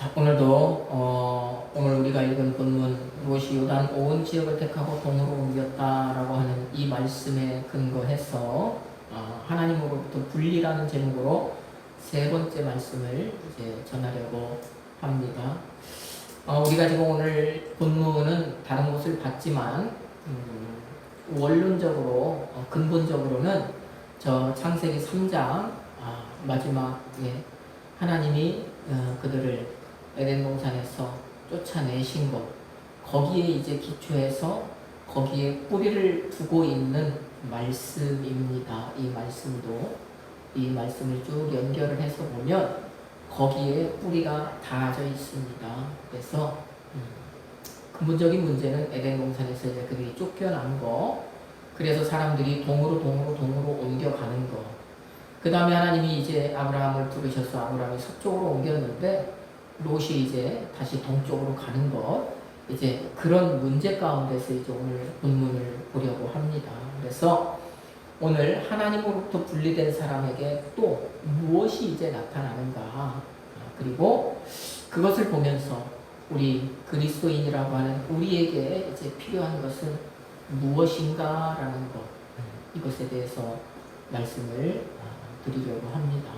자, 오늘 우리가 읽은 본문 무엇이 요단 온 지역을 택하고 동으로 옮겼다라고 하는 이 말씀에 근거해서 하나님으로부터 분리라는 제목으로 세 번째 말씀을 이제 전하려고 합니다. 우리가 지금 오늘 본문은 다른 곳을 봤지만 원론적으로 근본적으로는 저 창세기 3장 마지막에 하나님이 그들을 에덴 동산에서 쫓아내신 것, 거기에 이제 기초해서 거기에 뿌리를 두고 있는 말씀입니다. 이 말씀을 쭉 연결을 해서 보면 거기에 뿌리가 닿아져 있습니다. 그래서 근본적인 문제는 에덴 동산에서 이제 그들이 쫓겨난 거, 그래서 사람들이 동으로 옮겨가는 거. 그 다음에 하나님이 이제 아브라함을 부르셔서 아브라함이 서쪽으로 옮겼는데 롯이 이제 다시 동쪽으로 가는 것, 이제 그런 문제 가운데서 이제 오늘 본문을 보려고 합니다. 그래서 오늘 하나님으로부터 분리된 사람에게 또 무엇이 이제 나타나는가, 그리고 그것을 보면서 우리 그리스도인이라고 하는 우리에게 이제 필요한 것은 무엇인가라는 것, 이것에 대해서 말씀을 드리려고 합니다.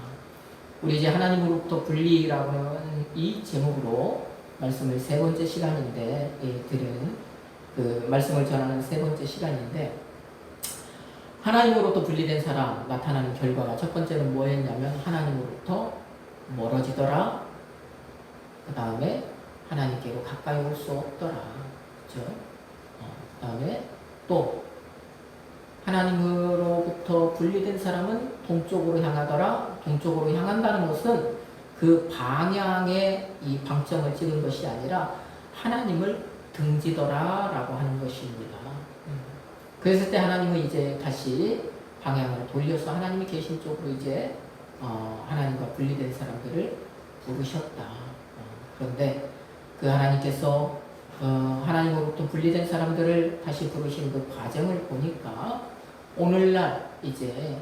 우리 이제 하나님으로부터 분리라고 하는 이 제목으로 말씀을 세 번째 시간인데 들은 그 말씀을 전하는 세 번째 시간인데, 하나님으로부터 분리된 사람 나타나는 결과가 첫 번째는 뭐였냐면 하나님으로부터 멀어지더라. 그 다음에 하나님께로 가까이 올 수 없더라. 그렇죠? 그 다음에 또 하나님으로부터 분리된 사람은 동쪽으로 향하더라. 동쪽으로 향한다는 것은 그 방향에 이 방점을 찍은 것이 아니라 하나님을 등지더라 라고 하는 것입니다. 그랬을 때 하나님은 이제 다시 방향을 돌려서 하나님이 계신 쪽으로 이제 하나님과 분리된 사람들을 부르셨다. 그런데 그 하나님께서 하나님으로부터 분리된 사람들을 다시 부르신 그 과정을 보니까 오늘날 이제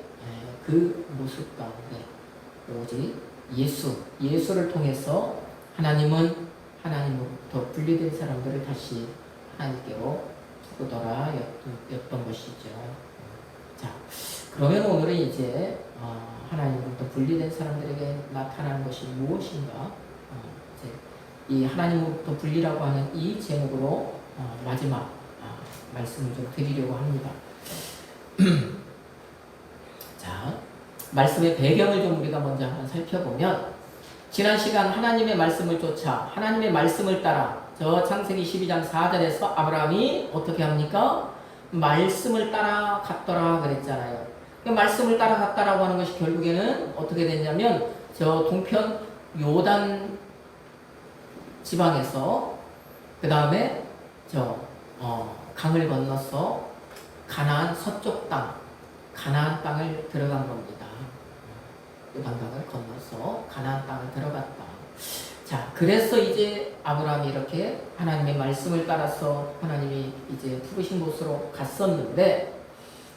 그 모습 가운데 오직 예수를 통해서 하나님은 하나님으로부터 분리된 사람들을 다시 하나님께로 부르더라 였던 것이죠. 자, 그러면 오늘은 이제 하나님으로부터 분리된 사람들에게 나타나는 것이 무엇인가? 이제 이 하나님으로부터 분리라고 하는 이 제목으로 마지막 말씀을 좀 드리려고 합니다. 자, 말씀의 배경을 좀 우리가 먼저 한번 살펴보면, 지난 시간 하나님의 말씀을 쫓아 하나님의 말씀을 따라 저 창세기 12장 4절에서 아브라함이 어떻게 합니까? 말씀을 따라 갔더라 그랬잖아요. 말씀을 따라 갔다라고 하는 것이 결국에는 어떻게 됐냐면 저 동편 요단 지방에서 그 다음에 강을 건너서 가나안 서쪽 땅, 가나안 땅을 들어간 겁니다. 요단강을 건너서 가나안 땅을 들어갔다. 자, 그래서 이제 아브라함이 이렇게 하나님의 말씀을 따라서 하나님이 이제 부르신 곳으로 갔었는데,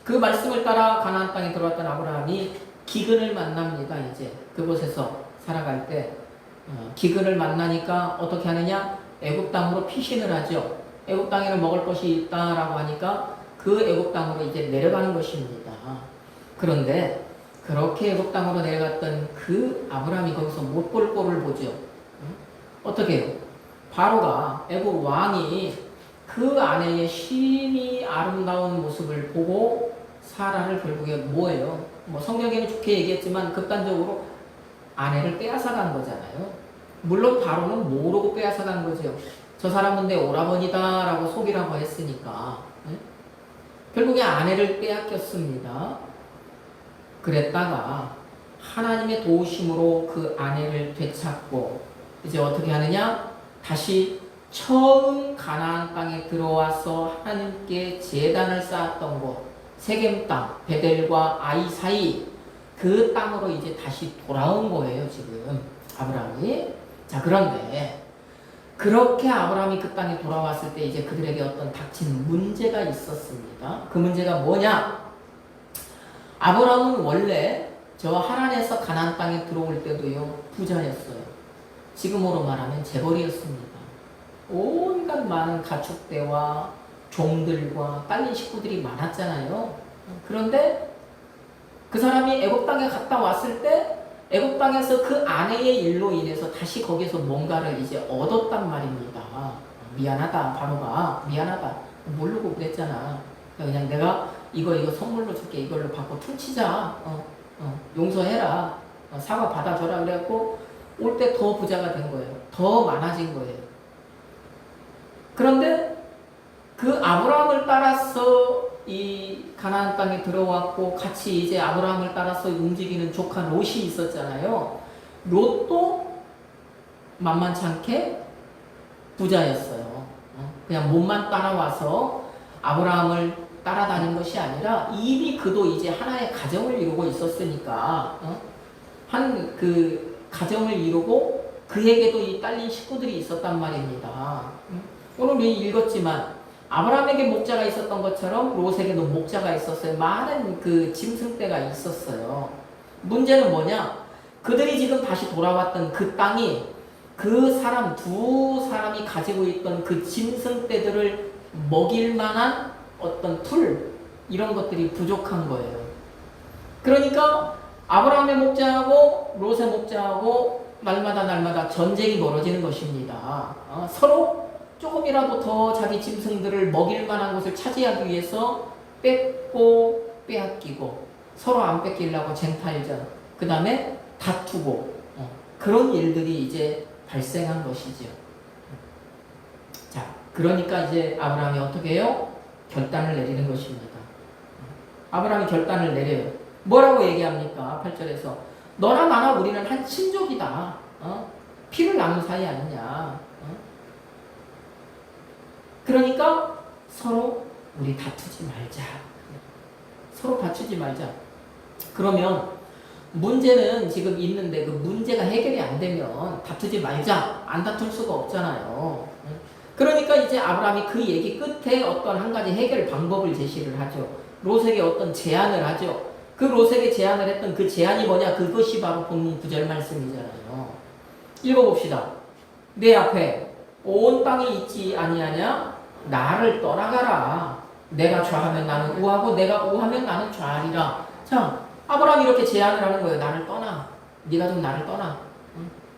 그 말씀을 따라 가나안 땅에 들어왔던 아브라함이 기근을 만납니다. 이제 그곳에서 살아갈 때 기근을 만나니까 어떻게 하느냐? 애굽 땅으로 피신을 하죠. 애굽 땅에는 먹을 것이 있다라고 하니까 그 애굽 땅으로 이제 내려가는 것입니다. 그런데 그렇게 애굽 땅으로 내려갔던 그 아브라함이 거기서 못 볼 꼴을 보죠. 어떻게 해요? 바로가 애굽 왕이 그 아내의 심히 아름다운 모습을 보고 사라를 결국에 뭐예요? 성경에는 좋게 얘기했지만 극단적으로 아내를 빼앗아간 거잖아요. 물론 바로는 모르고 빼앗아간 거죠. 저 사람은 내 오라버니다 라고 속이라고 했으니까. 결국에 아내를 빼앗겼습니다. 그랬다가 하나님의 도우심으로 그 아내를 되찾고 이제 어떻게 하느냐? 다시 처음 가나안 땅에 들어와서 하나님께 제단을 쌓았던 곳, 세겜 땅, 베델과 아이 사이, 그 땅으로 이제 다시 돌아온 거예요, 지금 아브라함이. 자, 그런데 그렇게 아브라함이 그 땅에 돌아왔을 때 이제 그들에게 어떤 닥친 문제가 있었습니다. 그 문제가 뭐냐? 아브라함은 원래 저 하란에서 가나안 땅에 들어올 때도요, 부자였어요. 지금으로 말하면 재벌이었습니다. 온갖 많은 가축대와 종들과 딸린 식구들이 많았잖아요. 그런데 그 사람이 애굽 땅에 갔다 왔을 때 애굽 땅에서 그 아내의 일로 인해서 다시 거기서 뭔가를 이제 얻었단 말입니다. 미안하다, 바로가 미안하다, 모르고 그랬잖아. 그냥 내가 이거 선물로 줄게, 이걸로 받고 퉁치자, 용서해라, 사과 받아줘라 그래갖고 올 때 더 부자가 된 거예요. 더 많아진 거예요. 그런데 그 아브라함을 따라서 이 가나안 땅에 들어왔고 같이 이제 아브라함을 따라서 움직이는 조카 롯이 있었잖아요. 롯도 만만치 않게 부자였어요. 그냥 몸만 따라와서 아브라함을 따라다닌 것이 아니라 이미 그도 이제 하나의 가정을 이루고 있었으니까 한 그 가정을 이루고 그에게도 이 딸린 식구들이 있었단 말입니다. 오늘 우리 읽었지만 아브라함에게 목자가 있었던 것처럼 롯에게도 목자가 있었어요. 많은 그 짐승떼가 있었어요. 문제는 뭐냐? 그들이 지금 다시 돌아왔던 그 땅이 그 사람 두 사람이 가지고 있던 그 짐승떼들을 먹일 만한 어떤 풀 이런 것들이 부족한 거예요. 그러니까 아브라함의 목자하고 롯의 목자하고 날마다 전쟁이 벌어지는 것입니다. 서로 조금이라도 더 자기 짐승들을 먹일 만한 곳을 차지하기 위해서 뺏고 빼앗기고 서로 안 뺏기려고 쟁탈전, 그 다음에 다투고 그런 일들이 이제 발생한 것이죠. 자, 그러니까 이제 아브라함이 어떻게 해요? 결단을 내리는 것입니다. 아브라함이 결단을 내려요. 뭐라고 얘기합니까? 8절에서 너나 나나 우리는 한 친족이다. 피를 나눈 사이 아니냐. 그러니까 서로 우리 다투지 말자. 서로 다투지 말자. 그러면 문제는 지금 있는데 그 문제가 해결이 안 되면 다투지 말자. 안 다툴 수가 없잖아요. 그러니까 이제 아브라함이 그 얘기 끝에 어떤 한 가지 해결 방법을 제시를 하죠. 롯에게 어떤 제안을 하죠. 그 롯에게 제안을 했던 그 제안이 뭐냐? 그것이 바로 본문 9절 말씀이잖아요. 읽어봅시다. 내 앞에 온 땅이 있지 아니하냐? 나를 떠나가라. 내가 좌하면 나는 우하고 내가 우하면 나는 좌하리라. 자, 아브라함이 이렇게 제안을 하는 거예요. 나를 떠나. 네가 좀 나를 떠나.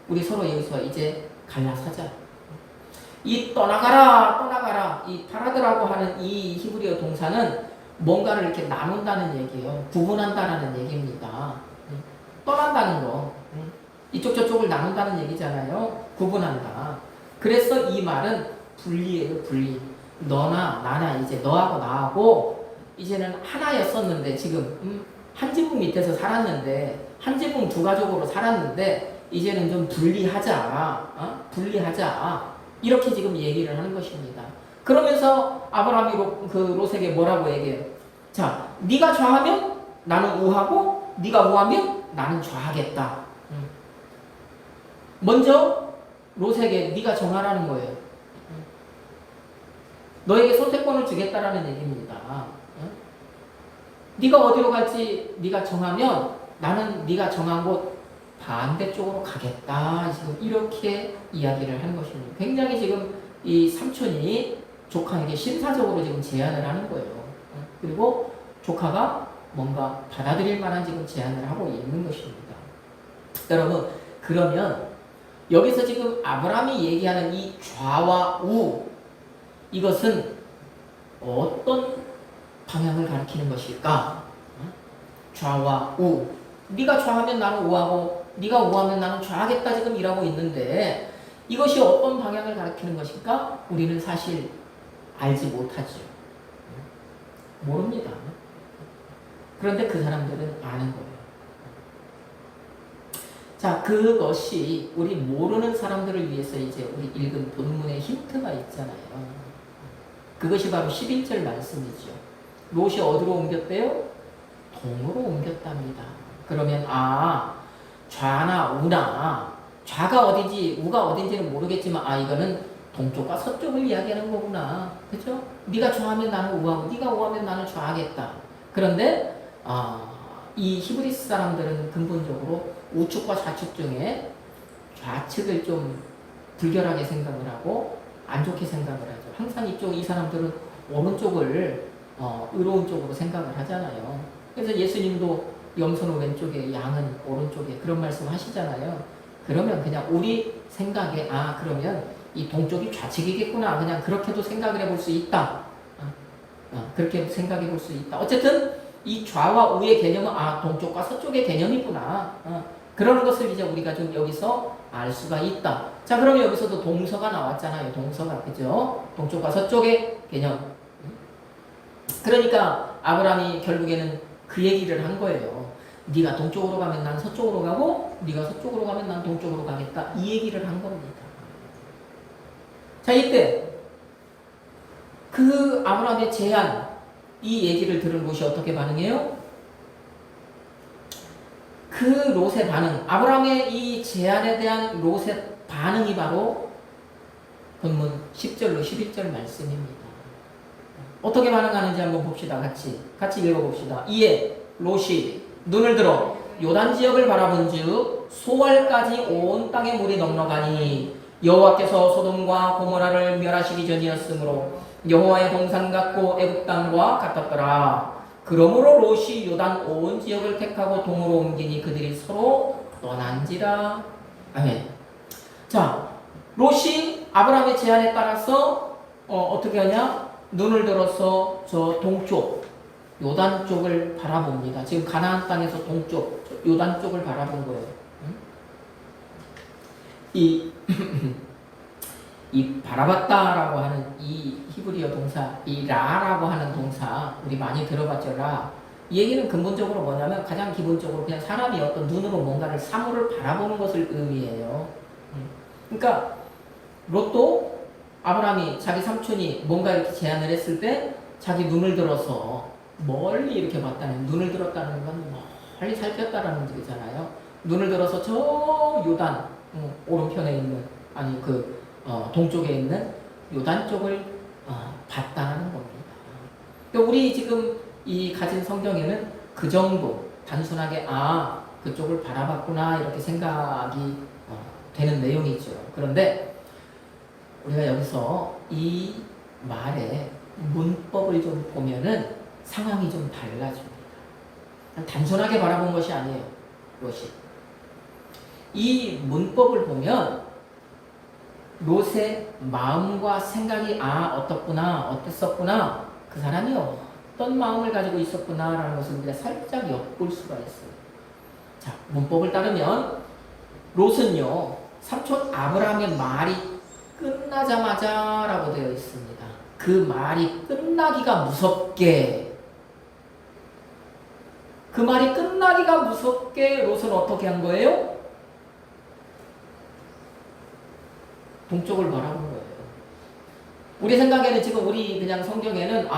우리 서로 여기서 이제 갈라서자. 이 떠나가라. 이 파라드라고 하는 이 히브리어 동사는 뭔가를 이렇게 나눈다는 얘기예요. 구분한다라는 얘기입니다. 떠난다는 거. 이쪽 저쪽을 나눈다는 얘기잖아요. 구분한다. 그래서 이 말은 분리예요. 분리. 너나 나나 이제 너하고 나하고 이제는 하나였었는데 지금 한 지붕 밑에서 살았는데 한 지붕 두 가족으로 살았는데 이제는 좀 분리하자. 분리하자. 이렇게 지금 얘기를 하는 것입니다. 그러면서 아브라함이 롯에게 뭐라고 얘기해요? 자, 네가 좌하면 나는 우하고 네가 우하면 나는 좌하겠다. 먼저 롯에게 네가 정하라는 거예요. 너에게 선택권을 주겠다라는 얘기입니다. 네가 어디로 갈지 네가 정하면 나는 네가 정한 곳 반대쪽으로 가겠다. 지금 이렇게 이야기를 하는 것입니다. 굉장히 지금 이 삼촌이 조카에게 신사적으로 지금 제안을 하는 거예요. 그리고 조카가 뭔가 받아들일 만한 지금 제안을 하고 있는 것입니다. 여러분, 그러면 여기서 지금 아브라함이 얘기하는 이 좌와 우, 이것은 어떤 방향을 가리키는 것일까? 좌와 우. 네가 좌하면 나는 우하고 네가 우하면 나는 좌하겠다 지금 이라고 있는데 이것이 어떤 방향을 가리키는 것일까? 우리는 사실 알지 못하죠. 모릅니다. 그런데 그 사람들은 아는 거예요. 자, 그것이 우리 모르는 사람들을 위해서 이제 우리 읽은 본문의 힌트가 있잖아요. 그것이 바로 11절 말씀이죠. 롯이 어디로 옮겼대요? 동으로 옮겼답니다. 그러면 좌나 우나, 좌가 어딘지 우가 어딘지는 모르겠지만 이거는 동쪽과 서쪽을 이야기하는 거구나. 그렇죠? 네가 좌하면 나는 우하고 네가 우하면 나는 좌하겠다. 그런데 이 히브리스 사람들은 근본적으로 우측과 좌측 중에 좌측을 좀 불결하게 생각을 하고 안 좋게 생각을 하죠. 항상 이 사람들은 오른쪽을 의로운 쪽으로 생각을 하잖아요. 그래서 예수님도 염소는 왼쪽에 양은 오른쪽에 그런 말씀 하시잖아요. 그러면 그냥 우리 생각에 그러면 이 동쪽이 좌측이겠구나 그냥 그렇게도 생각을 해볼 수 있다. 그렇게 생각해 볼 수 있다. 어쨌든 이 좌와 우의 개념은 동쪽과 서쪽의 개념이구나. 그러는 것을 이제 우리가 좀 여기서 알 수가 있다. 자, 그러면 여기서도 동서가 나왔잖아요. 동서가, 그죠? 동쪽과 서쪽의 개념. 그러니까 아브라함이 결국에는 그 얘기를 한 거예요. 네가 동쪽으로 가면 난 서쪽으로 가고 네가 서쪽으로 가면 난 동쪽으로 가겠다. 이 얘기를 한 겁니다. 자, 이때 그 아브라함의 제안, 이 얘기를 들은 롯이 어떻게 반응해요? 그 롯의 반응, 아브라함의 이 제안에 대한 롯의 반응이 바로 본문 10절로 11절 말씀입니다. 어떻게 반응하는지 한번 봅시다. 같이 읽어봅시다. 이에 롯이 눈을 들어 요단 지역을 바라본즉 소알까지 온 땅에 물이 넉넉하니 여호와께서 소돔과 고모라를 멸하시기 전이었으므로 여호와의 동산 같고 애굽 땅과 같았더라. 그러므로 롯이 요단 온 지역을 택하고 동으로 옮기니 그들이 서로 떠난지라. 아멘. 자, 롯이 아브라함의 제안에 따라서 어떻게 하냐? 눈을 들어서 저 동쪽 요단 쪽을 바라봅니다. 지금 가나안 땅에서 동쪽 요단 쪽을 바라본 거예요. 이 바라봤다라고 하는 이 히브리어 동사, 이 라라고 하는 동사 우리 많이 들어봤죠. 라. 이 얘기는 근본적으로 뭐냐면 가장 기본적으로 그냥 사람이 어떤 눈으로 뭔가를 사물을 바라보는 것을 의미해요. 그러니까 롯도 아브라함이 자기 삼촌이 뭔가 이렇게 제안을 했을 때 자기 눈을 들어서 멀리 이렇게 봤다는, 눈을 들었다는 건 멀리 살폈다라는 얘기잖아요. 눈을 들어서 저 요단 오른편에 있는 동쪽에 있는 요단 쪽을 봤다는 겁니다. 그러니까 우리 지금 이 가진 성경에는 그 정도 단순하게 그쪽을 바라봤구나 이렇게 생각이 되는 내용이죠. 그런데 우리가 여기서 이 말의 문법을 좀 보면은 상황이 좀 달라집니다. 단순하게 바라본 것이 아니에요. 롯이. 이 문법을 보면 롯의 마음과 생각이 어떻구나, 어땠었구나, 그 사람이 어떤 마음을 가지고 있었구나라는 것을 우리가 살짝 엿볼 수가 있어요. 자, 문법을 따르면 롯은요, 삼촌 아브라함의 말이 끝나자마자 라고 되어 있습니다. 그 말이 끝나기가 무섭게, 롯은 어떻게 한 거예요? 동쪽을 바라본 거예요. 우리 생각에는 지금 우리 그냥 성경에는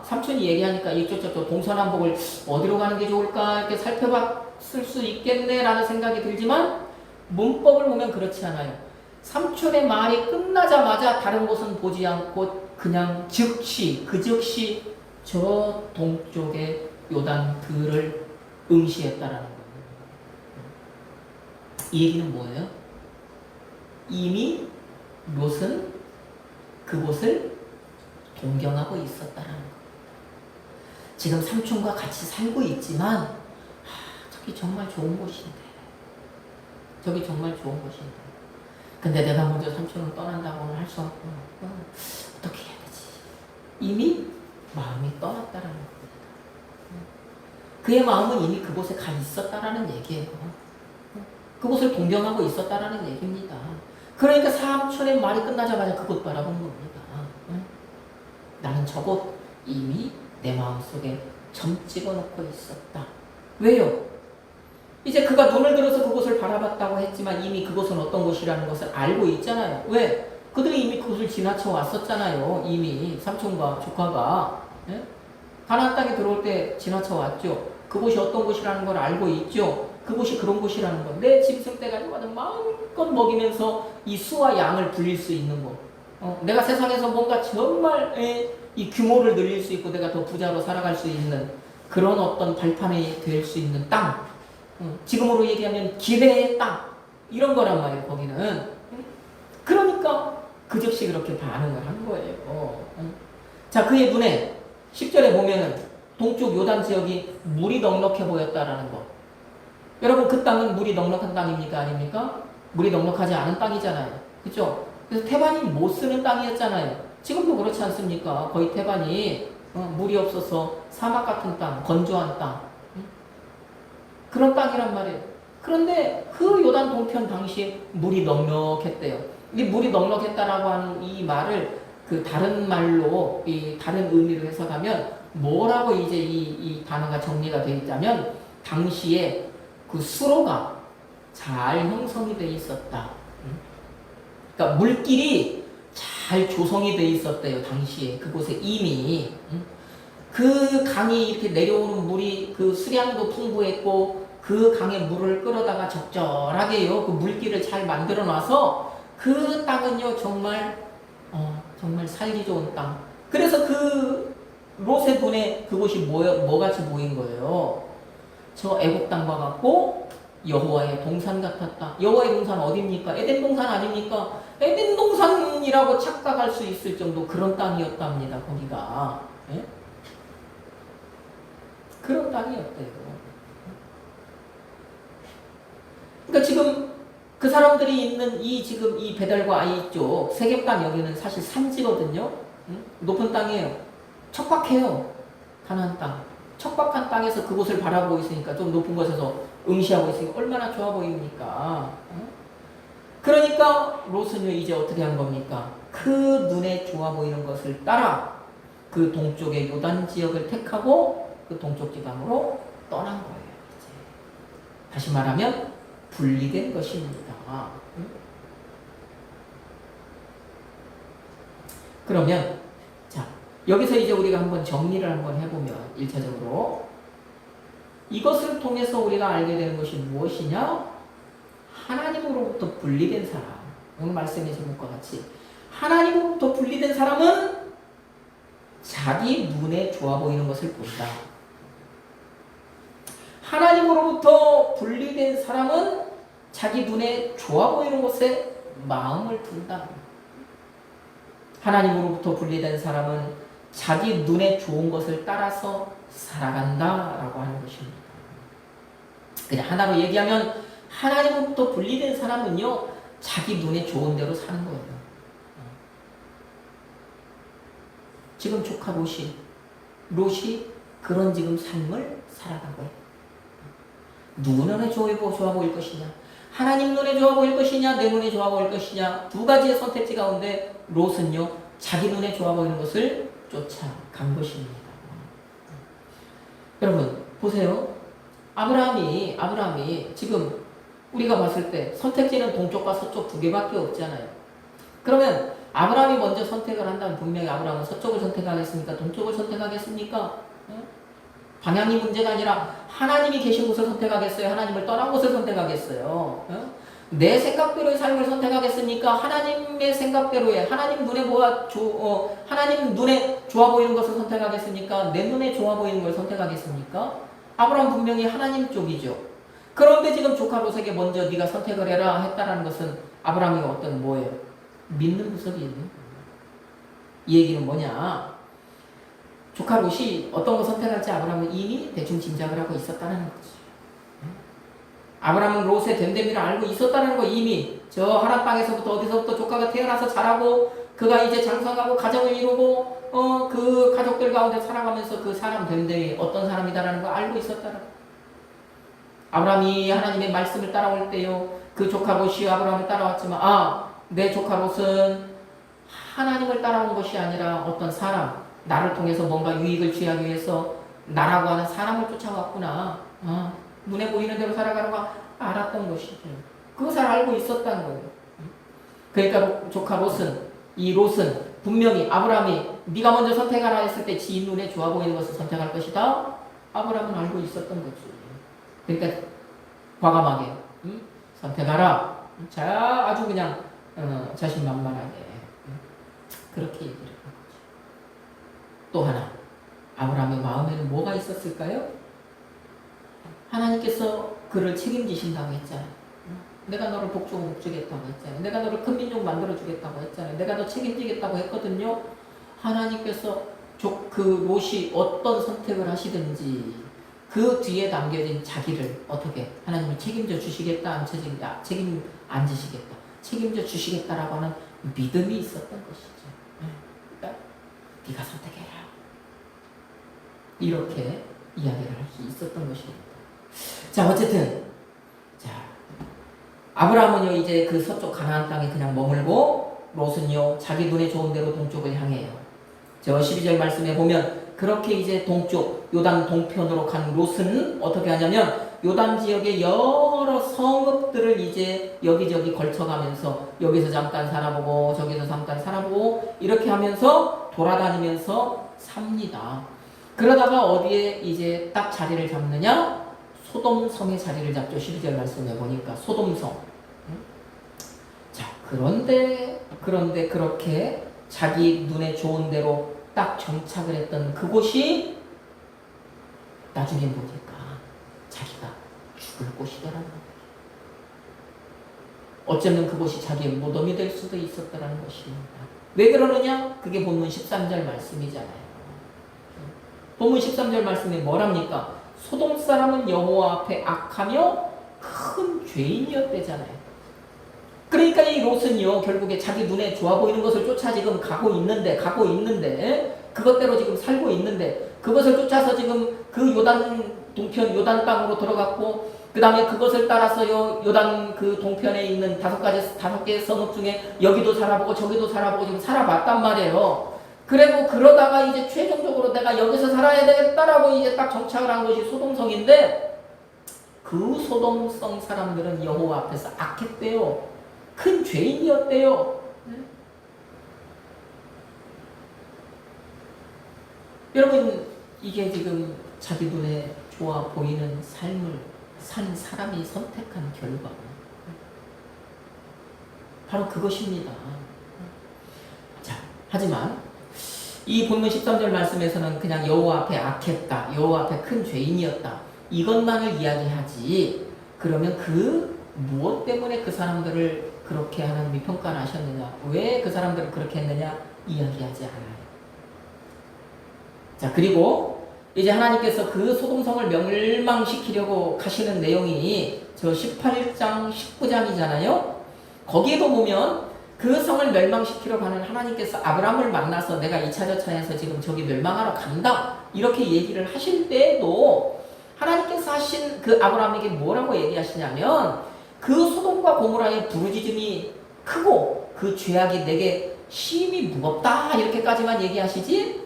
삼촌이 얘기하니까 이쪽 동서남북을 어디로 가는 게 좋을까 이렇게 살펴봤을 수 있겠네라는 생각이 들지만 문법을 보면 그렇지 않아요. 삼촌의 말이 끝나자마자 다른 곳은 보지 않고 그냥 즉시 저 동쪽의 요단들을 응시했다라는 거예요. 이 얘기는 뭐예요? 이미 롯은 그곳을 동경하고 있었다라는 거예요. 지금 삼촌과 같이 살고 있지만 저기 정말 좋은 곳인데 근데 내가 먼저 삼촌을 떠난다고는 할 수 없고 어떻게 해야 되지? 이미 마음이 떠났다라는 겁니다. 그의 마음은 이미 그곳에 가 있었다라는 얘기예요. 그곳을 동경하고 있었다라는 얘기입니다. 그러니까 삼촌의 말이 끝나자마자 그곳 바라본 겁니다. 나는 저곳 이미 내 마음속에 점 찍어놓고 있었다. 왜요? 이제 그가 눈을 들어서 그곳을 바라봤다고 했지만 이미 그곳은 어떤 곳이라는 것을 알고 있잖아요. 왜? 그들이 이미 그곳을 지나쳐 왔었잖아요. 이미 삼촌과 조카가 가나안 땅에 들어올 때 지나쳐 왔죠. 그곳이 어떤 곳이라는 걸 알고 있죠. 그곳이 그런 곳이라는 것. 내 짐승 떼가지고 마음껏 먹이면서 이 수와 양을 불릴 수 있는 것. 내가 세상에서 뭔가 정말 이 규모를 늘릴 수 있고 내가 더 부자로 살아갈 수 있는 그런 어떤 발판이 될 수 있는 땅. 지금으로 얘기하면 기회의 땅. 이런 거란 말이에요, 거기는. 그러니까 그 즉시 그렇게 반응을 한 거예요. 자, 그의 눈에 10절에 보면은 동쪽 요단 지역이 물이 넉넉해 보였다라는 거. 여러분, 그 땅은 물이 넉넉한 땅입니까? 아닙니까? 물이 넉넉하지 않은 땅이잖아요. 그죠? 그래서 태반이 못 쓰는 땅이었잖아요. 지금도 그렇지 않습니까? 거의 태반이 물이 없어서 사막 같은 땅, 건조한 땅. 그런 땅이란 말이에요. 그런데 그 요단 동편 당시에 물이 넉넉했대요. 이 물이 넉넉했다라고 하는 이 말을 그 다른 말로, 이 다른 의미로 해석하면 뭐라고 이제 이 단어가 정리가 되어 있다면 당시에 그 수로가 잘 형성이 되어 있었다. 그러니까 물길이 잘 조성이 되어 있었대요. 당시에 그곳에 이미 그 강이 이렇게 내려오는 물이 그 수량도 풍부했고 그 강의 물을 끌어다가 적절하게요 그 물길을 잘 만들어 놔서 그 땅은요 정말 정말 살기 좋은 땅. 그래서 그 롯의 눈에 그곳이 뭐같이 보인 거예요. 저 애국 땅과 같고 여호와의 동산 같았다. 여호와의 동산 어디입니까? 에덴 동산 아닙니까? 에덴 동산이라고 착각할 수 있을 정도 그런 땅이었답니다. 거기가. 예? 그런 땅이었대요. 그러니까 지금 그 사람들이 있는 지금 이 베델과 아이 쪽 세겜 땅 여기는 사실 산지거든요. 높은 땅이에요. 척박해요. 가나안 땅. 척박한 땅에서 그곳을 바라보고 있으니까 좀 높은 곳에서 응시하고 있으니까 얼마나 좋아 보입니까? 그러니까 롯은요 이제 어떻게 한 겁니까? 그 눈에 좋아 보이는 것을 따라 그 동쪽의 요단 지역을 택하고 그 동쪽 지방으로 떠난 거예요. 이제. 다시 말하면 분리된 것입니다. 그러면 자 여기서 이제 우리가 한번 정리를 한번 해보면 1차적으로 이것을 통해서 우리가 알게 되는 것이 무엇이냐? 하나님으로부터 분리된 사람. 오늘 말씀의 제목과 같이 하나님으로부터 분리된 사람은 자기 눈에 좋아 보이는 것을 본다. 하나님으로부터 분리된 사람은 자기 눈에 좋아 보이는 것에 마음을 둔다. 하나님으로부터 분리된 사람은 자기 눈에 좋은 것을 따라서 살아간다라고 하는 것입니다. 그냥 하나로 얘기하면 하나님으로부터 분리된 사람은요 자기 눈에 좋은 대로 사는 거예요. 지금 조카 롯이 그런 지금 삶을 살아간 거예요. 누구 눈에 좋아 보일 것이냐? 하나님 눈에 좋아 보일 것이냐? 내 눈에 좋아 보일 것이냐? 두 가지의 선택지 가운데 롯은요 자기 눈에 좋아 보이는 것을 쫓아간 것입니다. 여러분 보세요. 아브라함이 지금 우리가 봤을 때 선택지는 동쪽과 서쪽 두 개밖에 없잖아요. 그러면 아브라함이 먼저 선택을 한다면 분명히 아브라함은 서쪽을 선택하겠습니까? 동쪽을 선택하겠습니까? 방향이 문제가 아니라 하나님이 계신 곳을 선택하겠어요? 하나님을 떠난 곳을 선택하겠어요? 내 생각대로의 삶을 선택하겠습니까? 하나님의 생각대로의 하나님 눈에 좋아 보이는 것을 선택하겠습니까? 내 눈에 좋아 보이는 걸 선택하겠습니까? 아브라함 분명히 하나님 쪽이죠. 그런데 지금 조카 롯에게 먼저 네가 선택을 해라 했다라는 것은 아브라함이 어떤 뭐예요? 믿는 구석이에요. 이 얘기는 뭐냐? 조카 롯이 어떤 거 선택할지 아브라함은 이미 대충 짐작을 하고 있었다는 거지. 아브라함은 롯의 됨됨이를 알고 있었다는 거 이미 저 하란 땅에서부터 어디서부터 조카가 태어나서 자라고 그가 이제 장성하고 가정을 이루고 그 가족들 가운데 살아가면서 그 사람 됨됨이 어떤 사람이다라는 거 알고 있었다는 거. 아브라함이 하나님의 말씀을 따라올 때요 그 조카 롯이 아브라함을 따라왔지만 내 조카 롯은 하나님을 따라온 것이 아니라 어떤 사람 나를 통해서 뭔가 유익을 취하기 위해서 나라고 하는 사람을 쫓아왔구나. 눈에 보이는 대로 살아가는 거 알았던 것이죠. 그것을 알고 있었다는 거예요. 그러니까 조카 롯은 분명히 아브라함이 네가 먼저 선택하라 했을 때 지 눈에 좋아 보이는 것을 선택할 것이다. 아브라함은 알고 있었던 거지. 그러니까 과감하게 선택하라. 자 아주 그냥 자신만만하게 그렇게 얘기를 한 거죠. 또 하나 아브라함의 마음에는 뭐가 있었을까요? 하나님께서 그를 책임지신다고 했잖아요. 내가 너를 복주고 복주겠다고 했잖아요. 내가 너를 큰 민족 만들어주겠다고 했잖아요. 내가 너 책임지겠다고 했거든요. 하나님께서 그 롯이 어떤 선택을 하시든지 그 뒤에 담겨진 자기를 어떻게 하나님이 책임져 주시겠다, 책임 안 지시겠다, 책임져 주시겠다라고 하는 믿음이 있었던 것이죠. 그러니까 네가 선택해라. 이렇게 이야기를 할 수 있었던 것입니다. 자, 어쨌든 자, 아브라함은요 이제 그 서쪽 가나안 땅에 그냥 머물고 롯은요 자기 눈에 좋은 대로 동쪽을 향해요. 저 12절 말씀에 보면 그렇게 이제 동쪽 요단 동편으로 간 롯은 어떻게 하냐면 요단 지역의 여러 성읍들을 이제 여기저기 걸쳐가면서 여기서 잠깐 살아보고 저기서 잠깐 살아보고 이렇게 하면서 돌아다니면서 삽니다. 그러다가 어디에 이제 딱 자리를 잡느냐? 소돔성의 자리를 잡죠. 12절 말씀에 보니까 소돔성. 자, 그런데 그렇게 자기 눈에 좋은 대로 딱 정착을 했던 그곳이 나중에 보니까 자기가 죽을 곳이더라는 거예요. 어쩌면 그곳이 자기의 무덤이 될 수도 있었더라는 것입니다. 왜 그러느냐? 그게 본문 13절 말씀이잖아요. 본문 13절 말씀에 뭐랍니까? 소돔 사람은 여호와 앞에 악하며 큰 죄인이었대잖아요. 그러니까 이 롯은요 결국에 자기 눈에 좋아 보이는 것을 쫓아 지금 가고 있는데 그것대로 지금 살고 있는데 그것을 쫓아서 지금 그 요단 동편 요단 땅으로 들어갔고 그 다음에 그것을 따라서요 요단 그 동편에 있는 다섯 개의 성읍 중에 여기도 살아보고 저기도 살아보고 지금 살아봤단 말이에요. 그리고 그러다가 이제 최종적으로 내가 여기서 살아야 되겠다라고 이제 딱 정착을 한 것이 소돔성인데 그 소돔성 사람들은 여호와 앞에서 악했대요. 큰 죄인이었대요. 여러분 이게 지금 자기 눈에 좋아 보이는 삶을 산 사람이 선택한 결과 바로 그것입니다. 자, 하지만 이 본문 13절 말씀에서는 그냥 여호와 앞에 악했다, 여호와 앞에 큰 죄인이었다 이것만을 이야기하지 그러면 그 무엇 때문에 그 사람들을 그렇게 하나님이 평가를 하셨느냐, 왜 그 사람들을 그렇게 했느냐 이야기하지 않아요. 자, 그리고 이제 하나님께서 그 소돔성을 멸망시키려고 가시는 내용이 저 18장 19장이잖아요. 거기에도 보면 그 성을 멸망시키러 가는 하나님께서 아브라함을 만나서 내가 2차 저차에서 지금 저기 멸망하러 간다 이렇게 얘기를 하실 때에도 하나님께서 하신 그 아브라함에게 뭐라고 얘기하시냐면 그 소돔과 고모라의 부르짖음이 크고 그 죄악이 내게 심히 무겁다 이렇게까지만 얘기하시지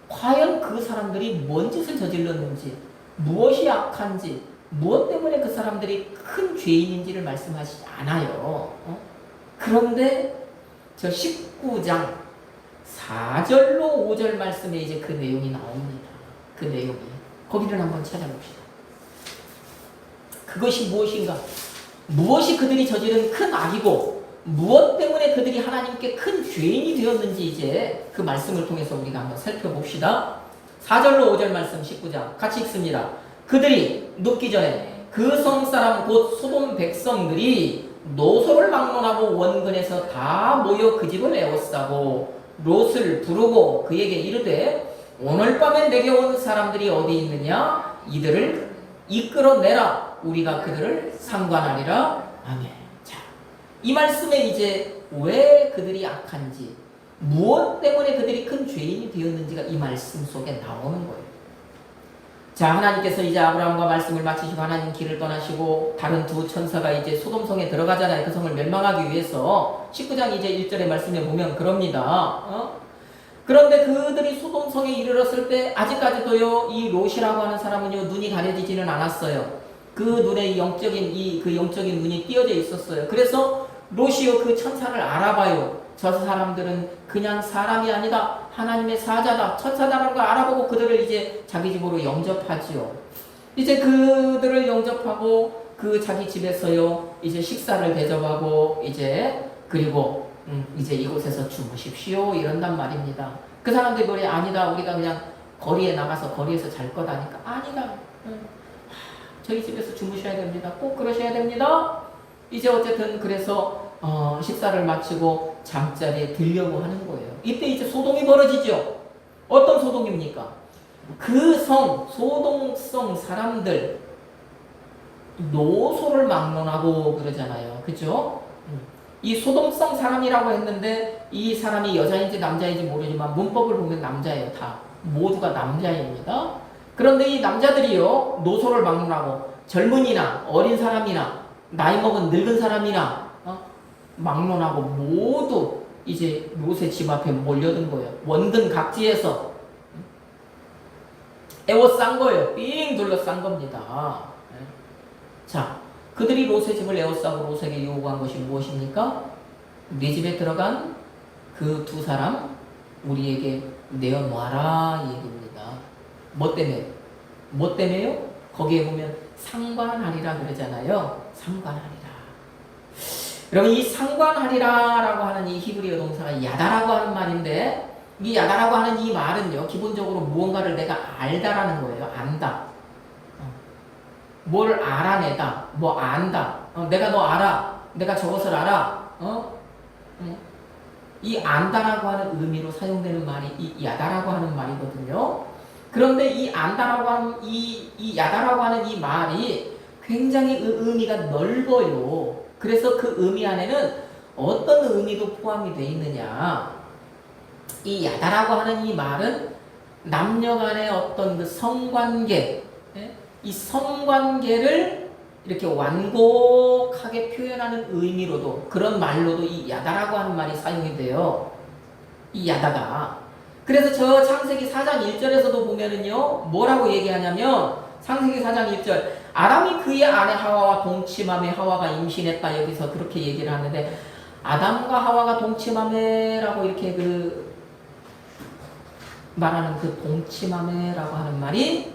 과연 그 사람들이 뭔 짓을 저질렀는지 무엇이 악한지 무엇 때문에 그 사람들이 큰 죄인인지를 말씀하시지 않아요. 그런데 저 19장 4절로 5절 말씀에 이제 그 내용이 나옵니다. 그 내용이. 거기를 한번 찾아봅시다. 그것이 무엇인가? 무엇이 그들이 저지른 큰 악이고 무엇 때문에 그들이 하나님께 큰 죄인이 되었는지 이제 그 말씀을 통해서 우리가 한번 살펴봅시다. 4절로 5절 말씀 19장 같이 읽습니다. 그들이 눕기 전에 그 성사람 곧 소돔 백성들이 노소를 막론하고 원근에서 다 모여 그 집을 에워싸고 롯을 부르고 그에게 이르되 오늘 밤에 내게 온 사람들이 어디 있느냐 이들을 이끌어내라 우리가 그들을 상관하리라. 아멘. 자, 이 말씀에 이제 왜 그들이 악한지 무엇 때문에 그들이 큰 죄인이 되었는지가 이 말씀 속에 나오는 거예요. 자, 하나님께서 이제 아브라함과 말씀을 마치시고 하나님 길을 떠나시고 다른 두 천사가 이제 소돔성에 들어가잖아요. 그 성을 멸망하기 위해서 19장 이제 1절의 말씀에 보면 그럽니다. 그런데 그들이 소돔성에 이르렀을 때 아직까지도요 이 롯이라고 하는 사람은요 눈이 가려지지는 않았어요. 그 눈에 영적인 그 영적인 눈이 띄어져 있었어요. 그래서 롯이요 그 천사를 알아봐요. 저 사람들은 그냥 사람이 아니다. 하나님의 사자다. 천사다라는 걸 알아보고 그들을 이제 자기 집으로 영접하지요. 이제 그들을 영접하고 그 자기 집에서요 이제 식사를 대접하고 이제 그리고 이제 이곳에서 주무십시오 이런단 말입니다. 그 사람들이 그래 아니다. 우리가 그냥 거리에 나가서 거리에서 잘 거다니까 아니다. 저희 집에서 주무셔야 됩니다. 꼭 그러셔야 됩니다. 이제 어쨌든 그래서 식사를 마치고 잠자리에 들려고 하는 거예요. 이때 이제 소동이 벌어지죠. 어떤 소동입니까? 그 소동성 사람들, 노소를 막론하고 그러잖아요. 그죠? 이 소동성 사람이라고 했는데 이 사람이 여자인지 남자인지 모르지만 문법을 보면 남자예요. 다. 모두가 남자입니다. 그런데 이 남자들이요, 노소를 막론하고 젊은이나 어린 사람이나 나이 먹은 늙은 사람이나 막론하고 모두 이제 롯의 집 앞에 몰려든 거예요. 원근 각지에서 에워싼 거예요. 삥 둘러싼 겁니다. 자, 그들이 롯의 집을 에워싸고 롯에게 요구한 것이 무엇입니까? 네 집에 들어간 그 두 사람 우리에게 내어놔라 이 얘기입니다. 뭐 때문에? 뭐 때문에요? 거기에 보면 상관하리라 그러잖아요. 상관하리라. 여러분 이 상관하리라라고 하는 이 히브리어 동사가 야다라고 하는 말인데 이 야다라고 하는 이 말은요 기본적으로 무언가를 내가 알다라는 거예요. 안다. 뭘 알아내다. 뭐 안다. 내가 너 알아. 내가 저것을 알아. 이 안다라고 하는 의미로 사용되는 말이 이 야다라고 하는 말이거든요. 그런데 이 안다라고 하는 이 야다라고 하는 이 말이 굉장히 의미가 넓어요. 그래서 그 의미 안에는 어떤 의미도 포함이 되어 있느냐. 이 야다라고 하는 이 말은 남녀 간의 어떤 그 성관계, 이 성관계를 이렇게 완곡하게 표현하는 의미로도 그런 말로도 이 야다라고 하는 말이 사용이 돼요. 이 야다가. 그래서 저 창세기 4장 1절에서도 보면은요, 뭐라고 얘기하냐면, 창세기 4장 1절, 아담이 그의 아내 하와와 동침함에 하와가 임신했다. 여기서 그렇게 얘기를 하는데, 아담과 하와가 동침함에라고 이렇게 말하는 그 동침함에라고 하는 말이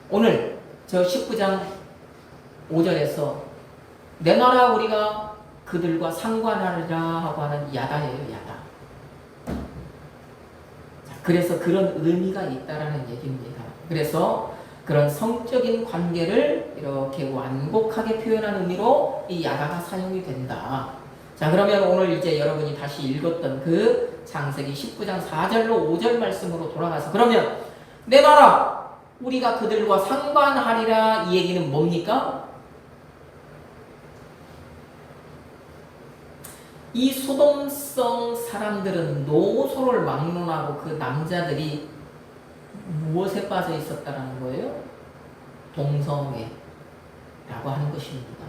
오늘 저 19장 5절에서 내놔라 우리가 그들과 상관하리라 하고 하는 야다예요. 야다. 그래서 그런 의미가 있다라는 얘기입니다. 그래서 그런 성적인 관계를 이렇게 완곡하게 표현하는 의미로 이 야다가 사용이 된다. 자, 그러면 오늘 이제 여러분이 다시 읽었던 그 창세기 19장 4절로 5절 말씀으로 돌아가서 그러면 내놔라 우리가 그들과 상관하리라 이 얘기는 뭡니까? 이 소돔성 사람들은 노소를 막론하고 그 남자들이 무엇에 빠져 있었다라는 거예요? 동성애 라고 하는 것입니다.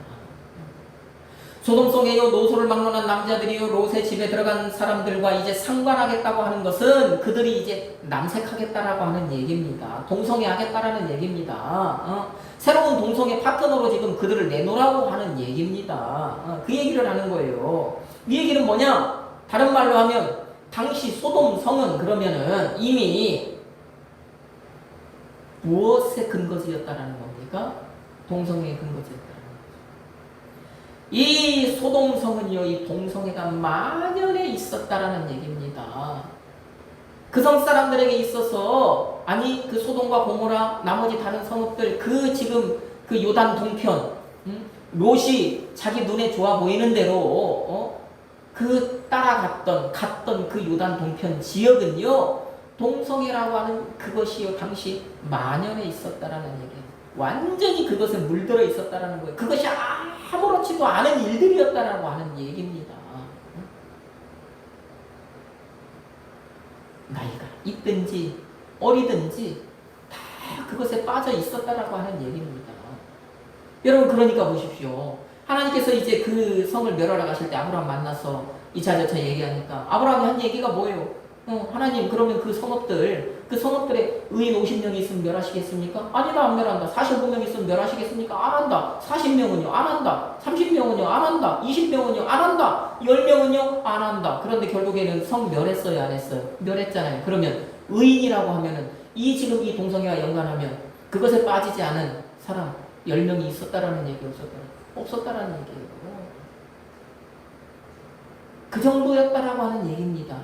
소돔성에요 노소를 막론한 남자들이요 롯의 집에 들어간 사람들과 이제 상관하겠다고 하는 것은 그들이 이제 남색하겠다라고 하는 얘기입니다. 동성애하겠다라는 얘기입니다. 새로운 동성애 파트너로 지금 그들을 내놓으라고 하는 얘기입니다. 그 얘기를 하는 거예요. 이 얘기는 뭐냐? 다른 말로 하면 당시 소돔성은 그러면은 이미 무엇의 근거지였다라는 겁니까? 동성애의 근거지였다. 이 소돔성은요, 이 동성애가 만연해 있었다라는 얘기입니다. 그 성 사람들에게 있어서, 아니, 그 소돔과 고모라, 나머지 다른 성읍들, 지금 그 요단 동편, 롯이 자기 눈에 좋아 보이는 대로, 갔던 그 요단 동편 지역은요, 동성애라고 하는 그것이요, 당시 만연해 있었다라는 얘기예요. 완전히 그것에 물들어 있었다라는 거예요. 그것이 아무렇지도 않은 일들이었다라고 하는 얘기입니다. 나이가 있든지 어리든지 다 그것에 빠져 있었다라고 하는 얘기입니다. 여러분 그러니까 보십시오. 하나님께서 이제 그 성을 멸하러 가실 때 아브라함 만나서 이차저차 얘기하니까 아브라함이 한 얘기가 뭐예요? 하나님 그러면 그 성읍들에 의인 50명이 있으면 멸하시겠습니까? 아니다 안 멸한다. 45명 있으면 멸하시겠습니까? 안 한다. 40명은요 안 한다. 30명은요 안 한다. 20명은요 안 한다. 10명은요 안 한다. 그런데 결국에는 성 멸했어요 안 했어요? 멸했잖아요. 그러면 의인이라고 하면은 지금 이 동성애와 연관하면 그것에 빠지지 않은 사람 10명이 있었다라는 얘기 없었다라는 얘기예요. 그 정도였다라고 하는 얘기입니다.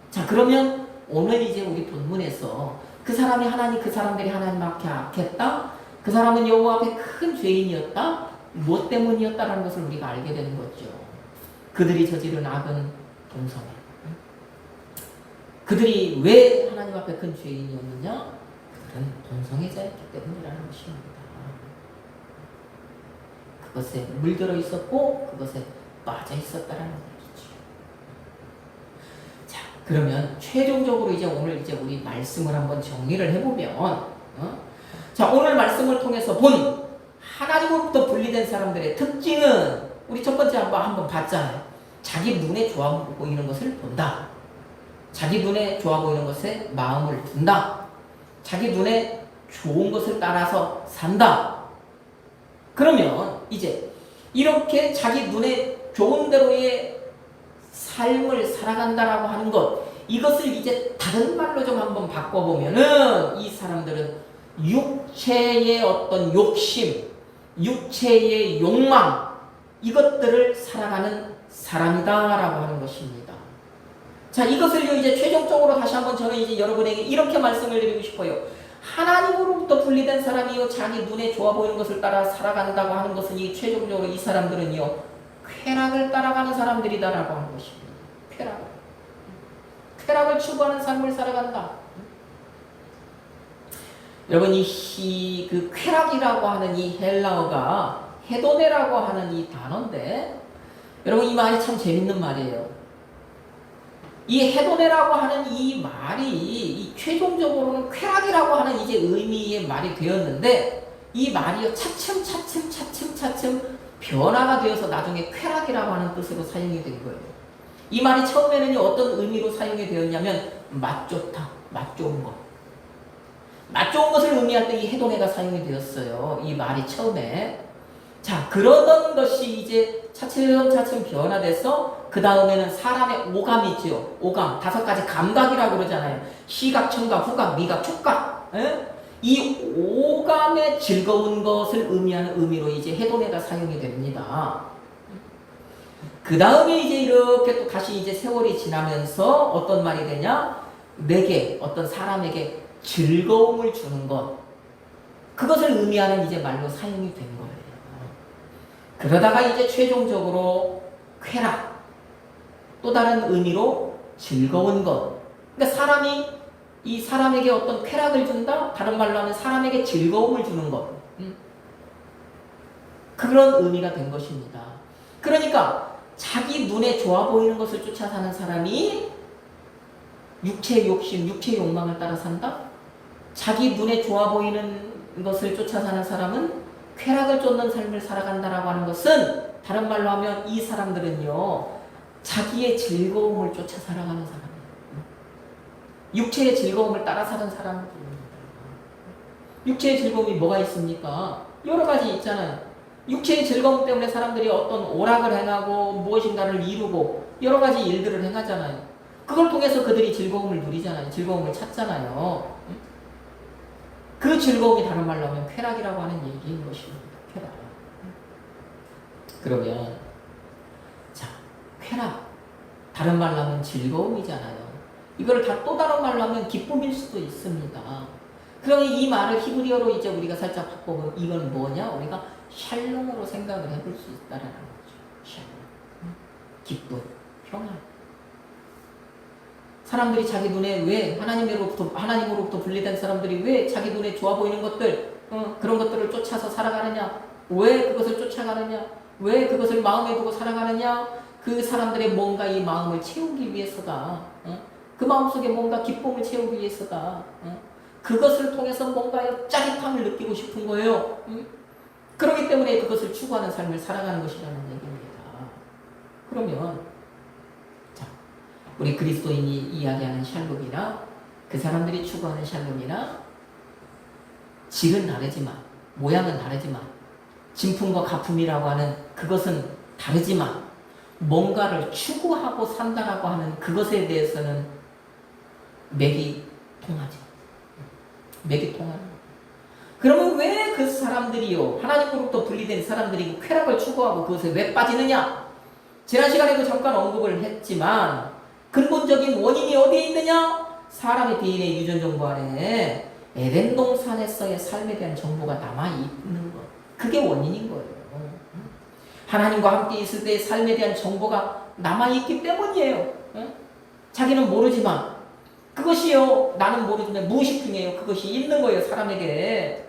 자, 그러면 오늘 이제 우리 본문에서 그 사람들이 하나님 앞에 악했다? 그 사람은 여호와 앞에 큰 죄인이었다? 무엇 때문이었다라는 것을 우리가 알게 되는 거죠. 그들이 저지른 악은 동성애. 그들이 왜 하나님 앞에 큰 죄인이었느냐? 그들은 동성애자였기 때문이라는 것입니다. 그것에 물들어 있었고 그것에 빠져 있었다라는 얘기죠. 자, 그러면 최종적으로 이제 오늘 이제 우리 말씀을 한번 정리를 해보면, 자, 오늘 말씀을 통해서 본 하나님으로부터 분리된 사람들의 특징은 우리 첫 번째 한번 봤잖아요. 자기 눈에 좋아 보이는 것을 본다. 자기 눈에 좋아 보이는 것에 마음을 둔다. 자기 눈에 좋은 것을 따라서 산다. 그러면 이제 이렇게 자기 눈에 좋은 대로의 삶을 살아간다라고 하는 것, 이것을 이제 다른 말로 좀 한번 바꿔보면은 이 사람들은 육체의 어떤 욕심, 육체의 욕망, 이것들을 살아가는 사람이다라고 하는 것입니다. 자, 이것을 이제 최종적으로 다시 한번 저는 이제 여러분에게 이렇게 말씀을 드리고 싶어요. 하나님으로부터 분리된 사람이요, 자기 눈에 좋아 보이는 것을 따라 살아간다고 하는 것은 이 최종적으로 이 사람들은요, 쾌락을 따라가는 사람들이다라고 하는 것입니다. 쾌락을 추구하는 삶을 살아간다. 여러분, 그 쾌락이라고 하는 이 헬라어가 헤도네라고 하는 이 단어인데, 여러분, 이 말이 참 재밌는 말이에요. 이 헤도네라고 하는 이 말이 최종적으로는 쾌락이라고 하는 이제 의미의 말이 되었는데, 이 말이요 차츰 변화가 되어서 나중에 쾌락이라고 하는 뜻으로 사용이 된 거예요. 이 말이 처음에는 어떤 의미로 사용이 되었냐면 맛 좋다, 맛 좋은 것, 맛 좋은 것을 의미할 때 이 헤도네가 사용이 되었어요. 이 말이 처음에. 자, 그러던 것이 이제 차츰 변화돼서 그 다음에는 사람의 오감이 있죠. 오감, 5가지 감각이라고 그러잖아요. 시각, 청각, 후각, 미각, 촉각. 이 오감의 즐거운 것을 의미하는 의미로 이제 헤도네가 사용이 됩니다. 그 다음에 이제 이렇게 또 다시 이제 세월이 지나면서 어떤 말이 되냐? 내게, 어떤 사람에게 즐거움을 주는 것. 그것을 의미하는 이제 말로 사용이 된 거예요. 그러다가 이제 최종적으로 쾌락, 또 다른 의미로 즐거운 것. 그러니까 이 사람에게 어떤 쾌락을 준다? 다른 말로 하면 사람에게 즐거움을 주는 것. 그런 의미가 된 것입니다. 그러니까 자기 눈에 좋아 보이는 것을 쫓아 사는 사람이 육체의 욕심, 육체의 욕망을 따라 산다? 자기 눈에 좋아 보이는 것을 쫓아 사는 사람은 쾌락을 쫓는 삶을 살아간다라고 하는 것은 다른 말로 하면 이 사람들은요, 자기의 즐거움을 쫓아 살아가는 사람이에요. 육체의 즐거움을 따라 사는 사람들입니다. 육체의 즐거움이 뭐가 있습니까? 여러 가지 있잖아요. 육체의 즐거움 때문에 사람들이 어떤 오락을 행하고 무엇인가를 이루고 여러 가지 일들을 행하잖아요. 그걸 통해서 그들이 즐거움을 누리잖아요. 즐거움을 찾잖아요. 그 즐거움이 다른 말로 하면 쾌락이라고 하는 얘기인 것입니다. 쾌락. 그러면 자, 쾌락, 다른 말로 하면 즐거움이잖아요. 이걸 다 또 다른 말로 하면 기쁨일 수도 있습니다. 그러면 이 말을 히브리어로 이제 우리가 살짝 바꿔보면 이건 뭐냐? 우리가 샬롬으로 생각을 해볼 수 있다라는 거죠. 샬롬. 기쁨, 평안. 사람들이 자기 눈에 왜 하나님으로부터 분리된 사람들이 왜 자기 눈에 좋아 보이는 것들, 그런 것들을 쫓아서 살아가느냐? 왜 그것을 쫓아가느냐? 왜 그것을 마음에 두고 살아가느냐? 그 사람들의 뭔가 이 마음을 채우기 위해서다. 그 마음속에 뭔가 기쁨을 채우기 위해서다. 그것을 통해서 뭔가 짜릿함을 느끼고 싶은 거예요. 그렇기 때문에 그것을 추구하는 삶을 살아가는 것이라는 얘기입니다. 그러면 자, 우리 그리스도인이 이야기하는 샬롬이나 그 사람들이 추구하는 샬롬이나 질은 다르지만, 모양은 다르지만, 진품과 가품이라고 하는 그것은 다르지만, 뭔가를 추구하고 산다라고 하는 그것에 대해서는 맥이 통하죠. 맥이 통하는 거예요. 그러면 왜 그 사람들이요, 하나님으로부터 분리된 사람들이 쾌락을 추구하고 그것에 왜 빠지느냐? 지난 시간에도 잠깐 언급을 했지만 근본적인 원인이 어디에 있느냐? 사람의 DNA 유전 정보 안에 에덴 동산에서의 삶에 대한 정보가 남아있는 것. 그게 원인인 거예요. 하나님과 함께 있을 때의 삶에 대한 정보가 남아있기 때문이에요. 자기는 모르지만 그것이요, 나는 모르지만 무의식중에요, 그것이 있는 거예요. 사람에게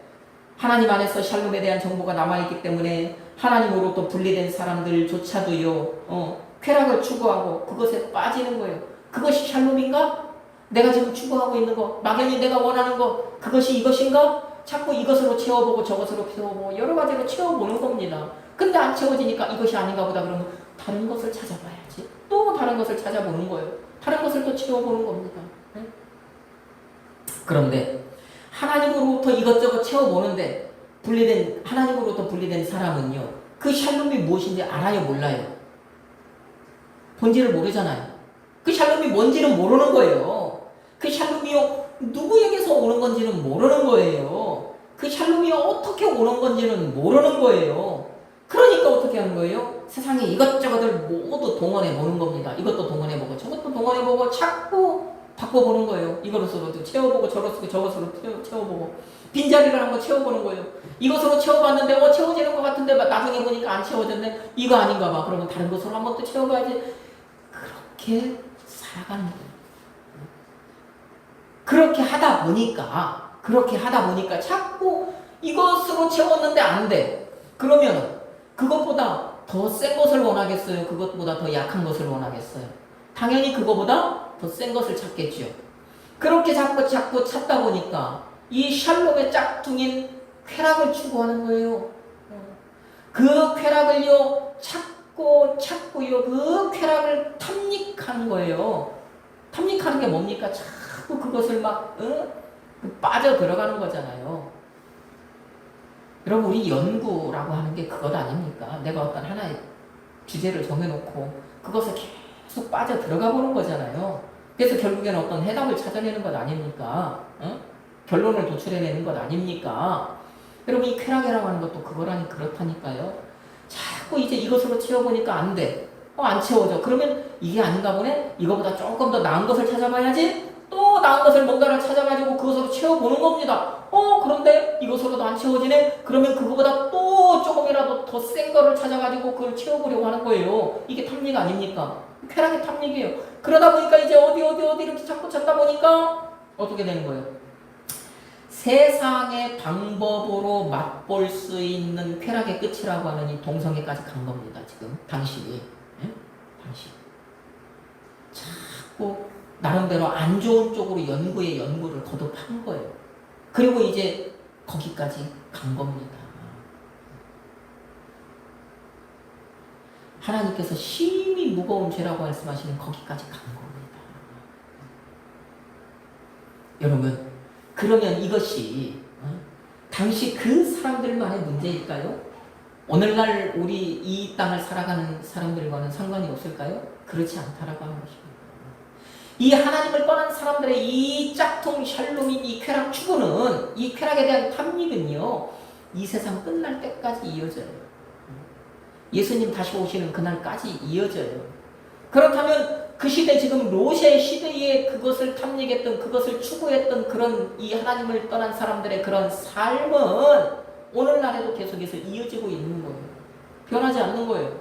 하나님 안에서 샬롬에 대한 정보가 남아있기 때문에 하나님으로부터 분리된 사람들조차도요, 쾌락을 추구하고 그것에 빠지는 거예요. 그것이 샬롬인가? 내가 지금 추구하고 있는 거, 막연히 내가 원하는 거, 그것이 이것인가? 자꾸 이것으로 채워보고 저것으로 채워보고 여러 가지로 채워보는 겁니다. 근데 안 채워지니까 이것이 아닌가 보다 그러면 다른 것을 찾아봐야지. 또 다른 것을 찾아보는 거예요. 다른 것을 또 채워보는 겁니다. 그런데 하나님으로부터 이것저것 채워보는데 하나님으로부터 분리된 사람은요, 그 샬롬이 무엇인지 알아요, 몰라요? 본질을 모르잖아요. 그 샬롬이 뭔지는 모르는 거예요. 그 샬롬이요, 누구에게서 오는 건지는 모르는 거예요. 그 샬롬이 어떻게 오는 건지는 모르는 거예요. 그러니까 어떻게 하는 거예요? 세상에 이것저것을 모두 동원해 보는 겁니다. 이것도 동원해 보고 저것도 동원해 보고 자꾸 바꿔보는 거예요. 이것으로도 채워보고 저것으로 채워보고 빈자리를 한번 채워보는 거예요. 이것으로 채워봤는데 채워지는 것 같은데 나중에 보니까 안 채워졌네. 이거 아닌가 봐. 그러면 다른 것으로 한번 또 채워봐야지. 그렇게 살아가는 거예요. 그렇게 하다 보니까 자꾸 이것으로 채웠는데 안 돼. 그러면 그것보다 더 센 것을 원하겠어요? 그것보다 더 약한 것을 원하겠어요? 당연히 그거보다 더 센 것을 찾겠죠. 그렇게 자꾸 찾다 보니까 이 샬롬의 짝퉁인 쾌락을 추구하는 거예요. 그 쾌락을요, 찾고요, 그 쾌락을 탐닉하는 거예요. 탐닉하는 게 뭡니까? 자꾸 그것을 막 빠져 들어가는 거잖아요. 여러분, 우리 연구라고 하는 게 그것 아닙니까? 내가 어떤 하나의 주제를 정해놓고 그것을 계속 빠져 들어가 보는 거잖아요. 그래서 결국에는 어떤 해답을 찾아내는 것 아닙니까? 결론을 도출해내는 것 아닙니까? 여러분, 이 쾌락이라고 하는 것도 그거라니 그렇다니까요. 자꾸 이제 이것으로 채워보니까 안 돼. 안 채워져. 그러면 이게 아닌가 보네? 이거보다 조금 더 나은 것을 찾아봐야지? 또 나은 것을 뭔가를 찾아가지고 그것으로 채워보는 겁니다. 그런데 이것으로도 안 채워지네? 그러면 그거보다 또 조금이라도 더 센 거를 찾아가지고 그걸 채워보려고 하는 거예요. 이게 탐닉 아닙니까? 쾌락의 탐닉이에요. 그러다 보니까 이제 어디 이렇게 자꾸 찾다 보니까 어떻게 되는 거예요? 세상의 방법으로 맛볼 수 있는 쾌락의 끝이라고 하는 이 동성애까지 간 겁니다. 지금 당신이. 당신. 자꾸 나름대로 안 좋은 쪽으로 연구를 거듭한 거예요. 그리고 이제 거기까지 간 겁니다. 하나님께서 심히 무거운 죄라고 말씀하시는 거기까지 간 겁니다. 여러분, 그러면 이것이 당시 그 사람들만의 문제일까요? 오늘날 우리 이 땅을 살아가는 사람들과는 상관이 없을까요? 그렇지 않다라고 하는 것입니다. 이 하나님을 떠난 사람들의 이 짝퉁 샬롬인 이 쾌락 추구는, 이 쾌락에 대한 탐닉은요, 이 세상 끝날 때까지 이어져요. 예수님 다시 오시는 그날까지 이어져요. 그렇다면 그 시대, 지금 로세 시대에 그것을 탐닉했던, 그것을 추구했던 그런 이 하나님을 떠난 사람들의 그런 삶은 오늘날에도 계속해서 이어지고 있는 거예요. 변하지 않는 거예요.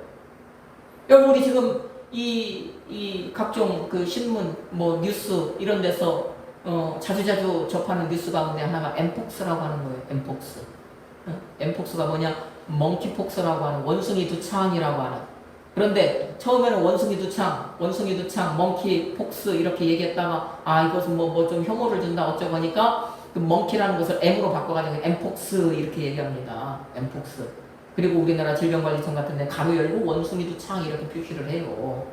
여러분, 우리 지금 이 각종 그 신문, 뉴스 이런 데서 자주자주 접하는 뉴스 가운데 하나가 엠폭스라고 하는 거예요. 엠폭스. 엠폭스가 뭐냐? 멍키폭스라고 하는, 원숭이 두창이라고 하는. 그런데 처음에는 원숭이 두창, 멍키폭스 이렇게 얘기했다가 이것은 좀 혐오를 준다 어쩌고 하니까 그 멍키라는 것을 M으로 바꿔가지고 엠폭스 이렇게 얘기합니다. 엠폭스. 그리고 우리나라 질병관리청 같은 데 가로 열고 원숭이 두창 이렇게 표시를 해요.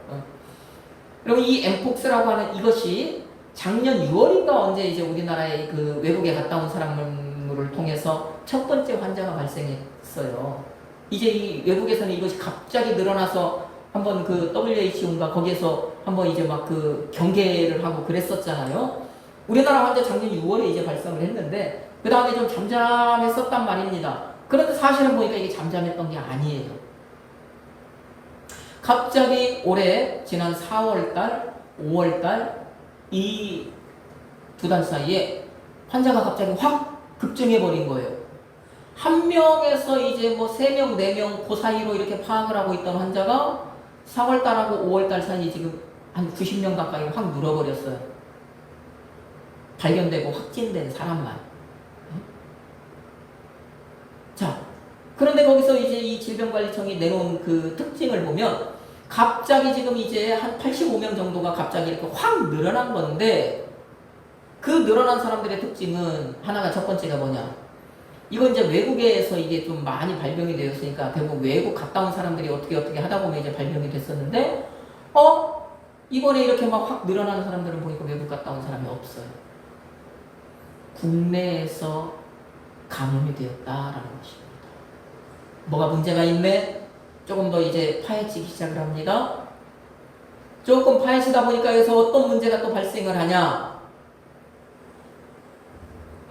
그리고 이 엠폭스라고 하는 이것이 작년 6월인가 언제 이제 우리나라에 그 외국에 갔다 온 사람을 통해서 첫 번째 환자가 발생했어요. 이제 이 외국에서는 이것이 갑자기 늘어나서 한번 그 WHO인가 거기에서 한번 이제 막 그 경계를 하고 그랬었잖아요. 우리나라 환자 작년 6월에 이제 발생을 했는데 그 다음에 좀 잠잠했었단 말입니다. 그런데 사실은 보니까 이게 잠잠했던 게 아니에요. 갑자기 올해 지난 4월달, 5월달 이 두 달 사이에 환자가 갑자기 확 급증해버린 거예요. 한 명에서 이제 뭐 3명, 4명 그 사이로 이렇게 파악을 하고 있던 환자가 4월달하고 5월달 사이 지금 한 90명 가까이 확 늘어버렸어요. 발견되고 확진된 사람만. 자, 그런데 거기서 이제 이 질병관리청이 내놓은 그 특징을 보면 갑자기 지금 이제 한 85명 정도가 갑자기 이렇게 확 늘어난 건데 그 늘어난 사람들의 특징은 하나가 첫 번째가 뭐냐? 이건 이제 외국에서 이게 좀 많이 발병이 되었으니까 대부분 외국 갔다 온 사람들이 어떻게 하다 보면 이제 발병이 됐었는데 이번에 이렇게 막 확 늘어나는 사람들은 보니까 외국 갔다 온 사람이 없어요. 국내에서 감염이 되었다라는 것입니다. 뭐가 문제가 있네? 조금 더 이제 파헤치기 시작을 합니다. 조금 파헤치다 보니까 여기서 어떤 문제가 또 발생을 하냐?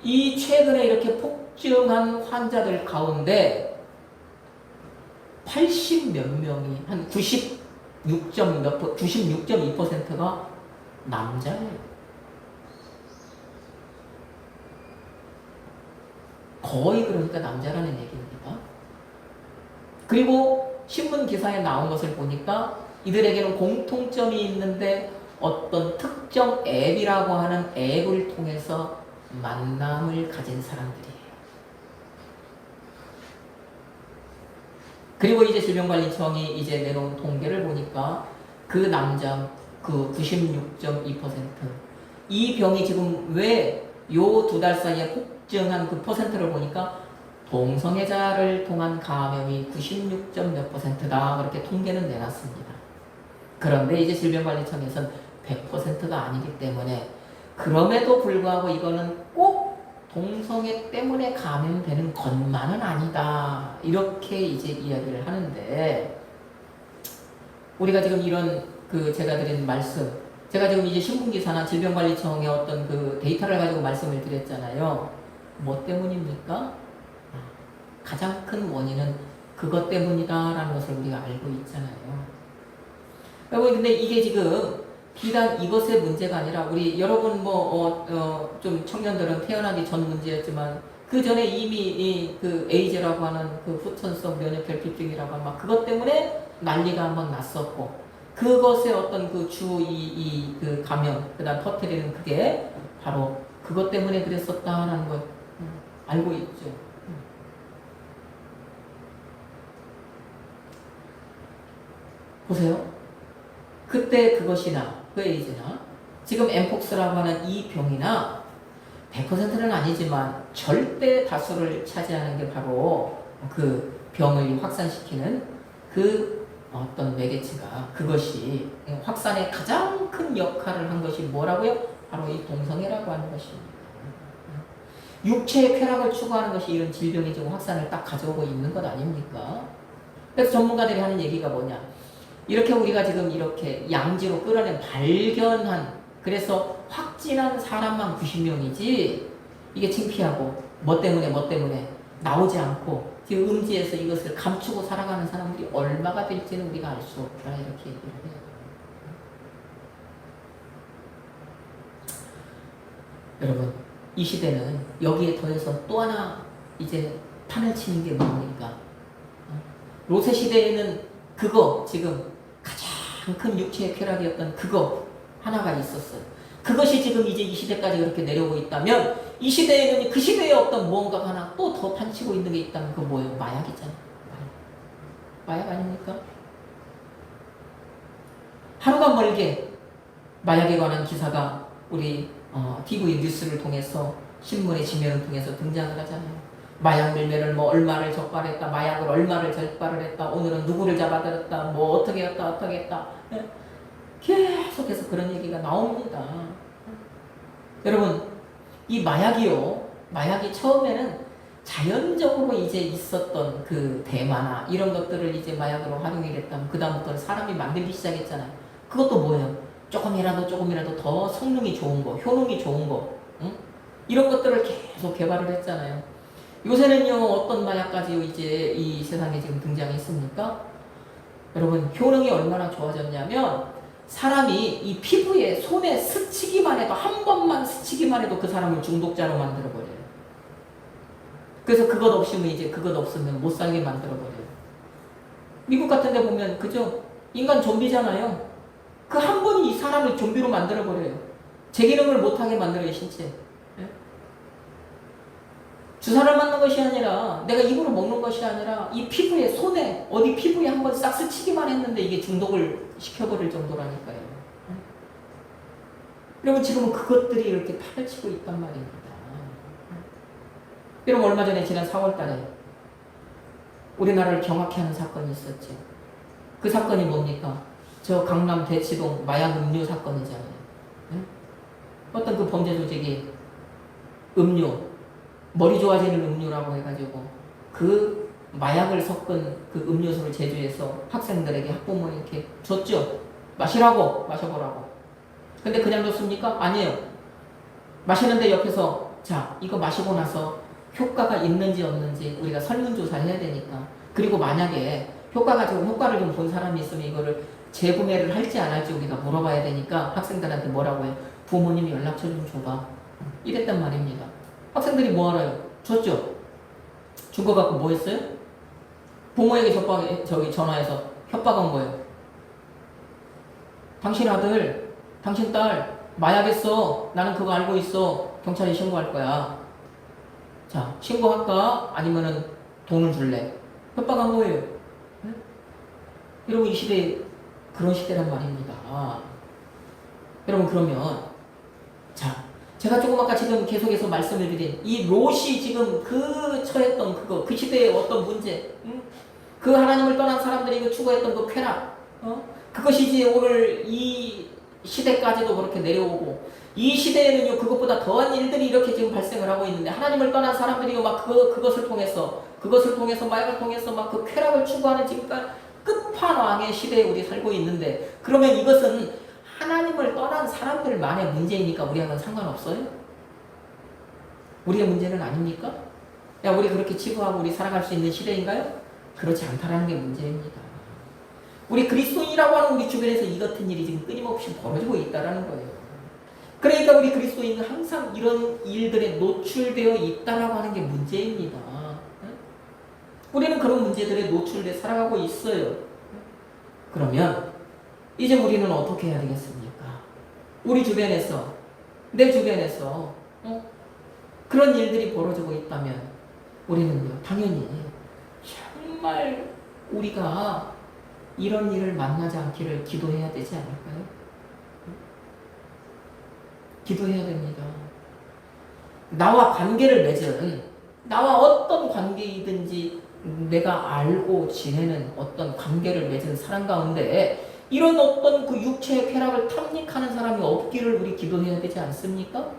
이 최근에 이렇게 폭증한 환자들 가운데 80 몇 명이 한 96.2%가 남자예요. 거의 그러니까 남자라는 얘기입니다. 그리고 신문 기사에 나온 것을 보니까 이들에게는 공통점이 있는데 어떤 특정 앱이라고 하는 앱을 통해서 만남을 가진 사람들이에요. 그리고 이제 질병관리청이 이제 내놓은 통계를 보니까 그 남자 그 96.2% 이 병이 지금 왜 요 2달 사이에 폭증한 그 퍼센트를 보니까 동성애자를 통한 감염이 96점 몇 %다 그렇게 통계는 내놨습니다. 그런데 이제 질병관리청에서는 100%가 아니기 때문에 그럼에도 불구하고 이거는 꼭 동성애 때문에 감염되는 것만은 아니다. 이렇게 이제 이야기를 하는데 우리가 지금 이런 그 제가 드린 말씀, 제가 지금 이제 신문기사나 질병관리청의 어떤 그 데이터를 가지고 말씀을 드렸잖아요. 뭐 때문입니까? 가장 큰 원인은 그것 때문이다라는 것을 우리가 알고 있잖아요. 여러분 근데 이게 지금 비단 이것의 문제가 아니라 우리 여러분 좀 청년들은 태어나기 전 문제였지만 그 전에 이미 그 에이즈라고 하는 그 후천성 면역 결핍증이라고 하는 막 그것 때문에 난리가 한번 났었고 그것의 어떤 그 그 감염 그다음 터뜨리는 그게 바로 그것 때문에 그랬었다라는 걸 알고 있죠. 보세요. 그때 그것이나 그 에이즈나 지금 엠폭스라고 하는 이 병이나 100%는 아니지만 절대 다수를 차지하는 게 바로 그 병을 확산시키는 그 어떤 매개체가 그것이 확산에 가장 큰 역할을 한 것이 뭐라고요? 바로 이 동성애라고 하는 것입니다. 육체의 쾌락을 추구하는 것이 이런 질병이 지금 확산을 딱 가져오고 있는 것 아닙니까? 그래서 전문가들이 하는 얘기가 뭐냐? 이렇게 우리가 지금 이렇게 양지로 끌어낸 발견한 그래서 확진한 사람만 90명이지 이게 창피하고 뭐 때문에 나오지 않고 지금 음지에서 이것을 감추고 살아가는 사람들이 얼마가 될지는 우리가 알 수 없다 이렇게 얘기를 해요. 여러분 이 시대는 여기에 더해서 또 하나 이제 판을 치는 게 뭡니까? 로세 시대에는 그거 지금 가장 큰 육체의 쾌락이었던 그거 하나가 있었어요. 그것이 지금 이제 이 시대까지 그렇게 내려오고 있다면 이 시대에는 그 시대에 어떤 무언가가 하나 또 더 판치고 있는 게 있다면 그거 뭐예요? 마약이잖아요. 마약 아닙니까? 하루가 멀게 마약에 관한 기사가 우리 TV 뉴스를 통해서 신문의 지면을 통해서 등장을 하잖아요. 마약 밀매를 뭐 얼마를 적발했다, 마약을 얼마를 적발을 했다, 오늘은 누구를 잡아들였다, 뭐 어떻게 했다. 계속해서 그런 얘기가 나옵니다. 여러분, 이 마약이 처음에는 자연적으로 이제 있었던 그 대마나 이런 것들을 이제 마약으로 활용이 됐다면 그다음부터는 사람이 만들기 시작했잖아요. 그것도 뭐예요? 조금이라도 더 성능이 좋은 거, 효능이 좋은 거, 응? 이런 것들을 계속 개발을 했잖아요. 요새는요, 어떤 마약까지 이제 이 세상에 지금 등장했습니까? 여러분, 효능이 얼마나 좋아졌냐면, 사람이 이 피부에, 손에 스치기만 해도, 한 번만 스치기만 해도 그 사람을 중독자로 만들어버려요. 그래서 그것 없으면 못 살게 만들어버려요. 미국 같은 데 보면, 그죠? 인간 좀비잖아요. 그 한 번이 이 사람을 좀비로 만들어버려요. 제 기능을 못하게 만들어요, 신체. 예? 주사를 맞는 것이 아니라, 내가 입으로 먹는 것이 아니라, 이 피부에, 손에, 어디 피부에 한번 싹 스치기만 했는데 이게 중독을 시켜버릴 정도라니까요. 예? 여러분, 지금은 그것들이 이렇게 파헤치고 있단 말입니다. 예? 여러분, 얼마 전에 지난 4월 달에 우리나라를 경악해 하는 사건이 있었죠. 그 사건이 뭡니까? 저 강남 대치동 마약 음료 사건이잖아요. 네? 어떤 그 범죄 조직이 음료, 머리 좋아지는 음료라고 해가지고 그 마약을 섞은 그 음료수를 제조해서 학생들에게 학부모에게 줬죠. 마시라고, 마셔보라고. 근데 그냥 줬습니까? 아니에요. 마시는데 옆에서 자, 이거 마시고 나서 효과가 있는지 없는지 우리가 설문조사해야 되니까. 그리고 만약에 효과를 좀 본 사람이 있으면 이거를 재구매를 할지 안 할지 우리가 물어봐야 되니까 학생들한테 뭐라고 해요? 부모님이 연락처 좀 줘봐. 이랬단 말입니다. 학생들이 뭐 알아요? 줬죠? 준 거 갖고 뭐 했어요? 부모에게 전화해서 협박한 거예요. 당신 아들, 당신 딸 마약했어. 나는 그거 알고 있어. 경찰에 신고할 거야. 자, 신고할까? 아니면은 돈을 줄래? 협박한 거예요. 네? 여러분, 이 시대에 그런 시대란 말입니다. 여러분, 그러면 자, 제가 조금 아까 지금 계속해서 말씀을 드린 이 롯이 지금 그 처했던 그거, 그 시대의 어떤 문제, 그 하나님을 떠난 사람들이 그 추구했던 그 쾌락, 그것이 이제 오늘 이 시대까지도 그렇게 내려오고, 이 시대에는요 그것보다 더한 일들이 이렇게 지금 발생을 하고 있는데, 하나님을 떠난 사람들이 막 그것을 통해서 마약을 통해서 막 그 쾌락을 추구하는 지금까지 끝판왕의 시대에 우리 살고 있는데, 그러면 이것은 하나님을 떠난 사람들만의 문제이니까 우리하고는 상관없어요? 우리의 문제는 아닙니까? 야, 우리 그렇게 치부하고 우리 살아갈 수 있는 시대인가요? 그렇지 않다라는 게 문제입니다. 우리 그리스도인이라고 하는 우리 주변에서 이 같은 일이 지금 끊임없이 벌어지고 있다는 거예요. 그러니까 우리 그리스도인은 항상 이런 일들에 노출되어 있다라고 하는 게 문제입니다. 우리는 그런 문제들에 노출돼 살아가고 있어요. 그러면 이제 우리는 어떻게 해야 되겠습니까? 우리 주변에서, 내 주변에서 그런 일들이 벌어지고 있다면 우리는요, 당연히 정말 우리가 이런 일을 만나지 않기를 기도해야 되지 않을까요? 기도해야 됩니다. 나와 관계를 맺은, 나와 어떤 관계이든지 내가 알고 지내는 어떤 관계를 맺은 사람 가운데 이런 어떤 그 육체의 쾌락을 탐닉하는 사람이 없기를 우리 기도해야 되지 않습니까?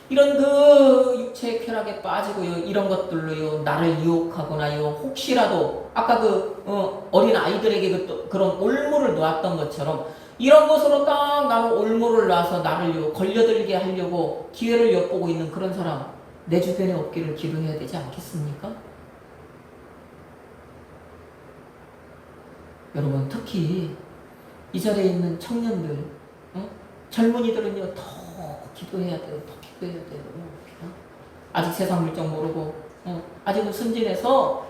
이런 그 육체의 쾌락에 빠지고요, 이런 것들로요, 나를 유혹하거나요, 혹시라도, 아까 어린 아이들에게 그런 올무를 놓았던 것처럼, 이런 것으로 딱 나는 올무를 놔서 나를 걸려들게 하려고 기회를 엿보고 있는 그런 사람, 내 주변에 없기를 기도해야 되지 않겠습니까? 여러분, 특히 이 자리에 있는 청년들, 젊은이들은요, 더 기도해야 돼요. 더 기도해야 돼요. 아직 세상 물정 모르고, 아직은 순진해서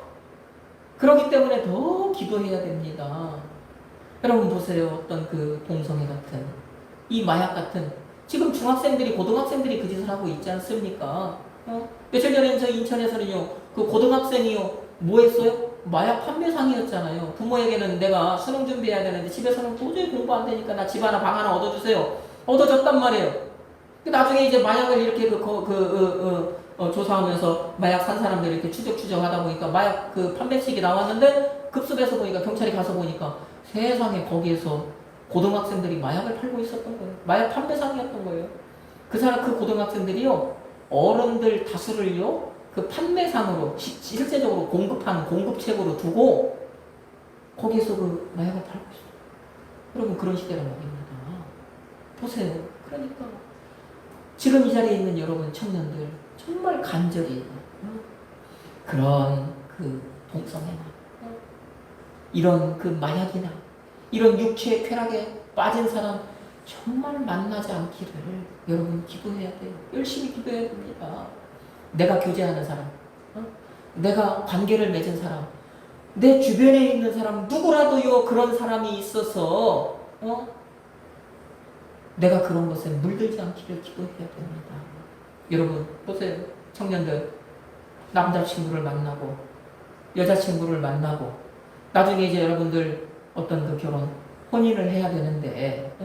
그렇기 때문에 더 기도해야 됩니다. 여러분 보세요. 어떤 그 동성애 같은, 이 마약 같은, 지금 중학생들이, 고등학생들이 그 짓을 하고 있지 않습니까? 며칠 전에 저 인천에서는요, 그 고등학생이요, 뭐 했어요? 마약 판매상이었잖아요. 부모에게는 내가 수능 준비해야 되는데 집에서는 도저히 공부 안 되니까 나 집 하나 방 하나 얻어주세요. 얻어줬단 말이에요. 나중에 이제 마약을 이렇게 조사하면서 마약 산 사람들 이렇게 추적하다 보니까 마약 그 판매식이 나왔는데 급습해서 보니까 경찰이 가서 보니까 세상에 거기에서 고등학생들이 마약을 팔고 있었던 거예요. 마약 판매상이었던 거예요. 그 고등학생들이요, 어른들 다수를요, 그 판매상으로 실제적으로 공급하는 공급책으로 두고 거기에서 그 마약을 팔고 있어요. 여러분, 그런 시대란 말입니다. 보세요. 그러니까 지금 이 자리에 있는 여러분 청년들 정말 간절히 그런 그 동성애나 이런 그 마약이나 이런 육체의 쾌락에 빠진 사람 정말 만나지 않기를 여러분 기도해야 돼요. 열심히 기도해야 됩니다. 내가 교제하는 사람, 내가 관계를 맺은 사람, 내 주변에 있는 사람 누구라도요 그런 사람이 있어서 내가 그런 것에 물들지 않기를 기도해야 됩니다. 여러분 보세요. 청년들 남자친구를 만나고 여자친구를 만나고 나중에 이제 여러분들 어떤 그 결혼 혼인을 해야 되는데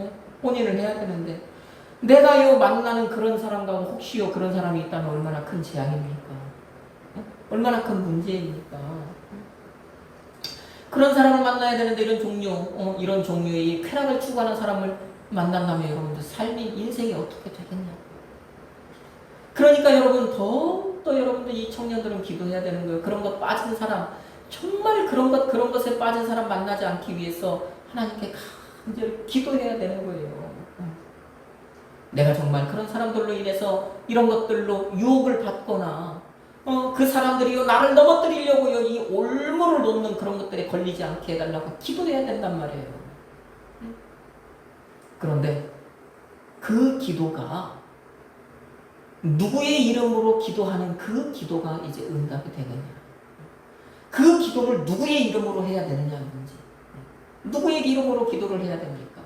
혼인을 해야 되는데 내가요 만나는 그런 사람과 혹시요 그런 사람이 있다면 얼마나 큰 재앙입니까? 얼마나 큰 문제입니까? 그런 사람을 만나야 되는데 이런 종류의 쾌락을 추구하는 사람을 만난다면 여러분들 삶이 인생이 어떻게 되겠냐? 그러니까 여러분 더욱더 여러분들 이 청년들은 기도해야 되는 거예요. 그런 것 빠진 사람 정말 그런 것에 빠진 사람 만나지 않기 위해서 하나님께 간절히 기도해야 되는 거예요. 내가 정말 그런 사람들로 인해서 이런 것들로 유혹을 받거나 그 사람들이요 나를 넘어뜨리려고요 이 올무를 놓는 그런 것들에 걸리지 않게 해달라고 기도해야 된단 말이에요. 그런데 그 기도가 누구의 이름으로 기도하는 그 기도가 이제 응답이 되느냐, 그 기도를 누구의 이름으로 해야 되느냐는 문제. 누구의 이름으로 기도를 해야 됩니까?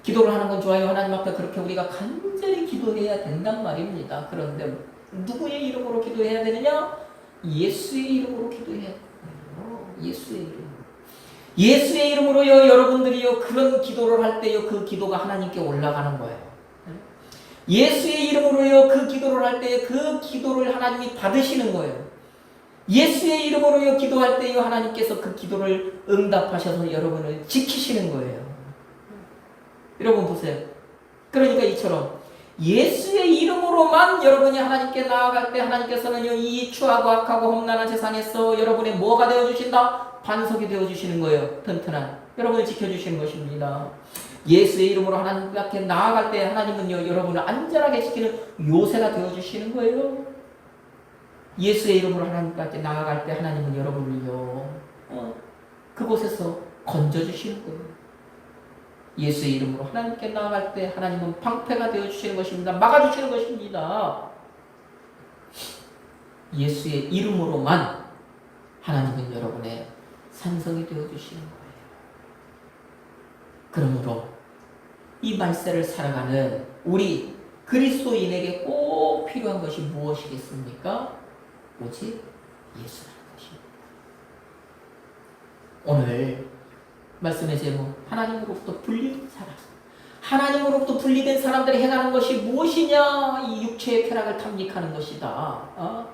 기도를 하는 건 좋아요. 하나님 앞에 그렇게 우리가 간절히 기도해야 된단 말입니다. 그런데 누구의 이름으로 기도해야 되느냐? 예수의 이름으로 기도해야 돼요. 예수의 이름. 예수의 이름으로요, 여러분들이요, 그런 기도를 할 때요, 그 기도가 하나님께 올라가는 거예요. 예수의 이름으로요, 그 기도를 할 때 그 기도를 하나님이 받으시는 거예요. 예수의 이름으로요, 기도할 때요, 하나님께서 그 기도를 응답하셔서 여러분을 지키시는 거예요. 여러분 보세요. 그러니까 이처럼 예수의 이름으로만 여러분이 하나님께 나아갈 때 하나님께서는요, 이 추하고 악하고 험난한 세상에서 여러분의 뭐가 되어주신다? 반석이 되어주시는 거예요. 튼튼한. 여러분을 지켜주시는 것입니다. 예수의 이름으로 하나님 앞에 나아갈 때 하나님은요, 여러분을 안전하게 지키는 요새가 되어주시는 거예요. 예수의 이름으로 하나님 앞에 나아갈 때 하나님은 여러분을요, 그곳에서 건져주시는 거예요. 예수의 이름으로 하나님께 나아갈 때 하나님은 방패가 되어주시는 것입니다. 막아주시는 것입니다. 예수의 이름으로만 하나님은 여러분의 산성이 되어주시는 거예요. 그러므로 이 말세를 살아가는 우리 그리스도인에게 꼭 필요한 것이 무엇이겠습니까? 오직 예수라는 것입니다. 오늘 말씀의 제목, 하나님으로부터 분리된 사람. 하나님으로부터 분리된 사람들이 행하는 것이 무엇이냐? 이 육체의 쾌락을 탐닉하는 것이다.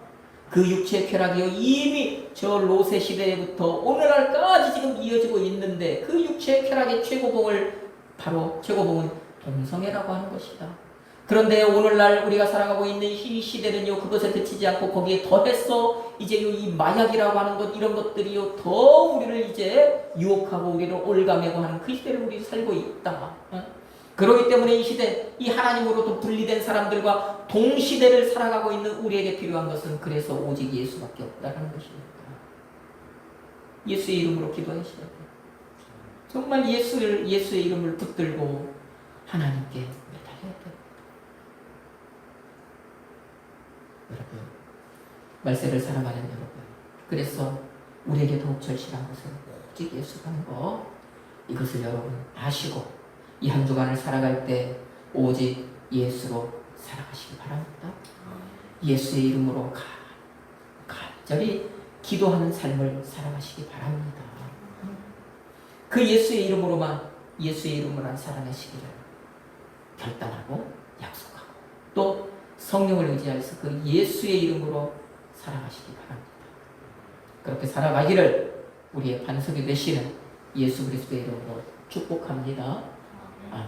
그 육체의 쾌락이요, 이미 저 로세 시대부터 오늘날까지 지금 이어지고 있는데 그 육체의 쾌락의 최고봉은 동성애라고 하는 것이다. 그런데 오늘날 우리가 살아가고 있는 이 시대는요, 그것에 그치지 않고 거기에 더해서 이제요, 이 마약이라고 하는 것, 이런 것들이요, 더 우리를 이제 유혹하고 우리를 올가매고 하는 그 시대를 우리 살고 있다. 그렇기 때문에 이 시대, 이 하나님으로부터 분리된 사람들과 동시대를 살아가고 있는 우리에게 필요한 것은 그래서 오직 예수밖에 없다는 것입니다. 예수의 이름으로 기도하셔야 돼요. 정말 예수의 이름을 붙들고 하나님께 매달려야 돼요. 여러분, 말세를 살아가는 여러분, 그래서 우리에게 더욱 절실한 것은 오직 예수라는 것, 이것을 여러분 아시고 이 한 주간을 살아갈 때 오직 예수로 살아가시기 바랍니다. 예수의 이름으로 간절히 기도하는 삶을 살아가시기 바랍니다. 그 예수의 이름으로만 살아내시기를 결단하고 약속하고 또 성령을 의지하여서 그 예수의 이름으로 살아가시기 바랍니다. 그렇게 살아가기를 우리의 반석이 되시는 예수 그리스도의 이름으로 축복합니다. 아멘.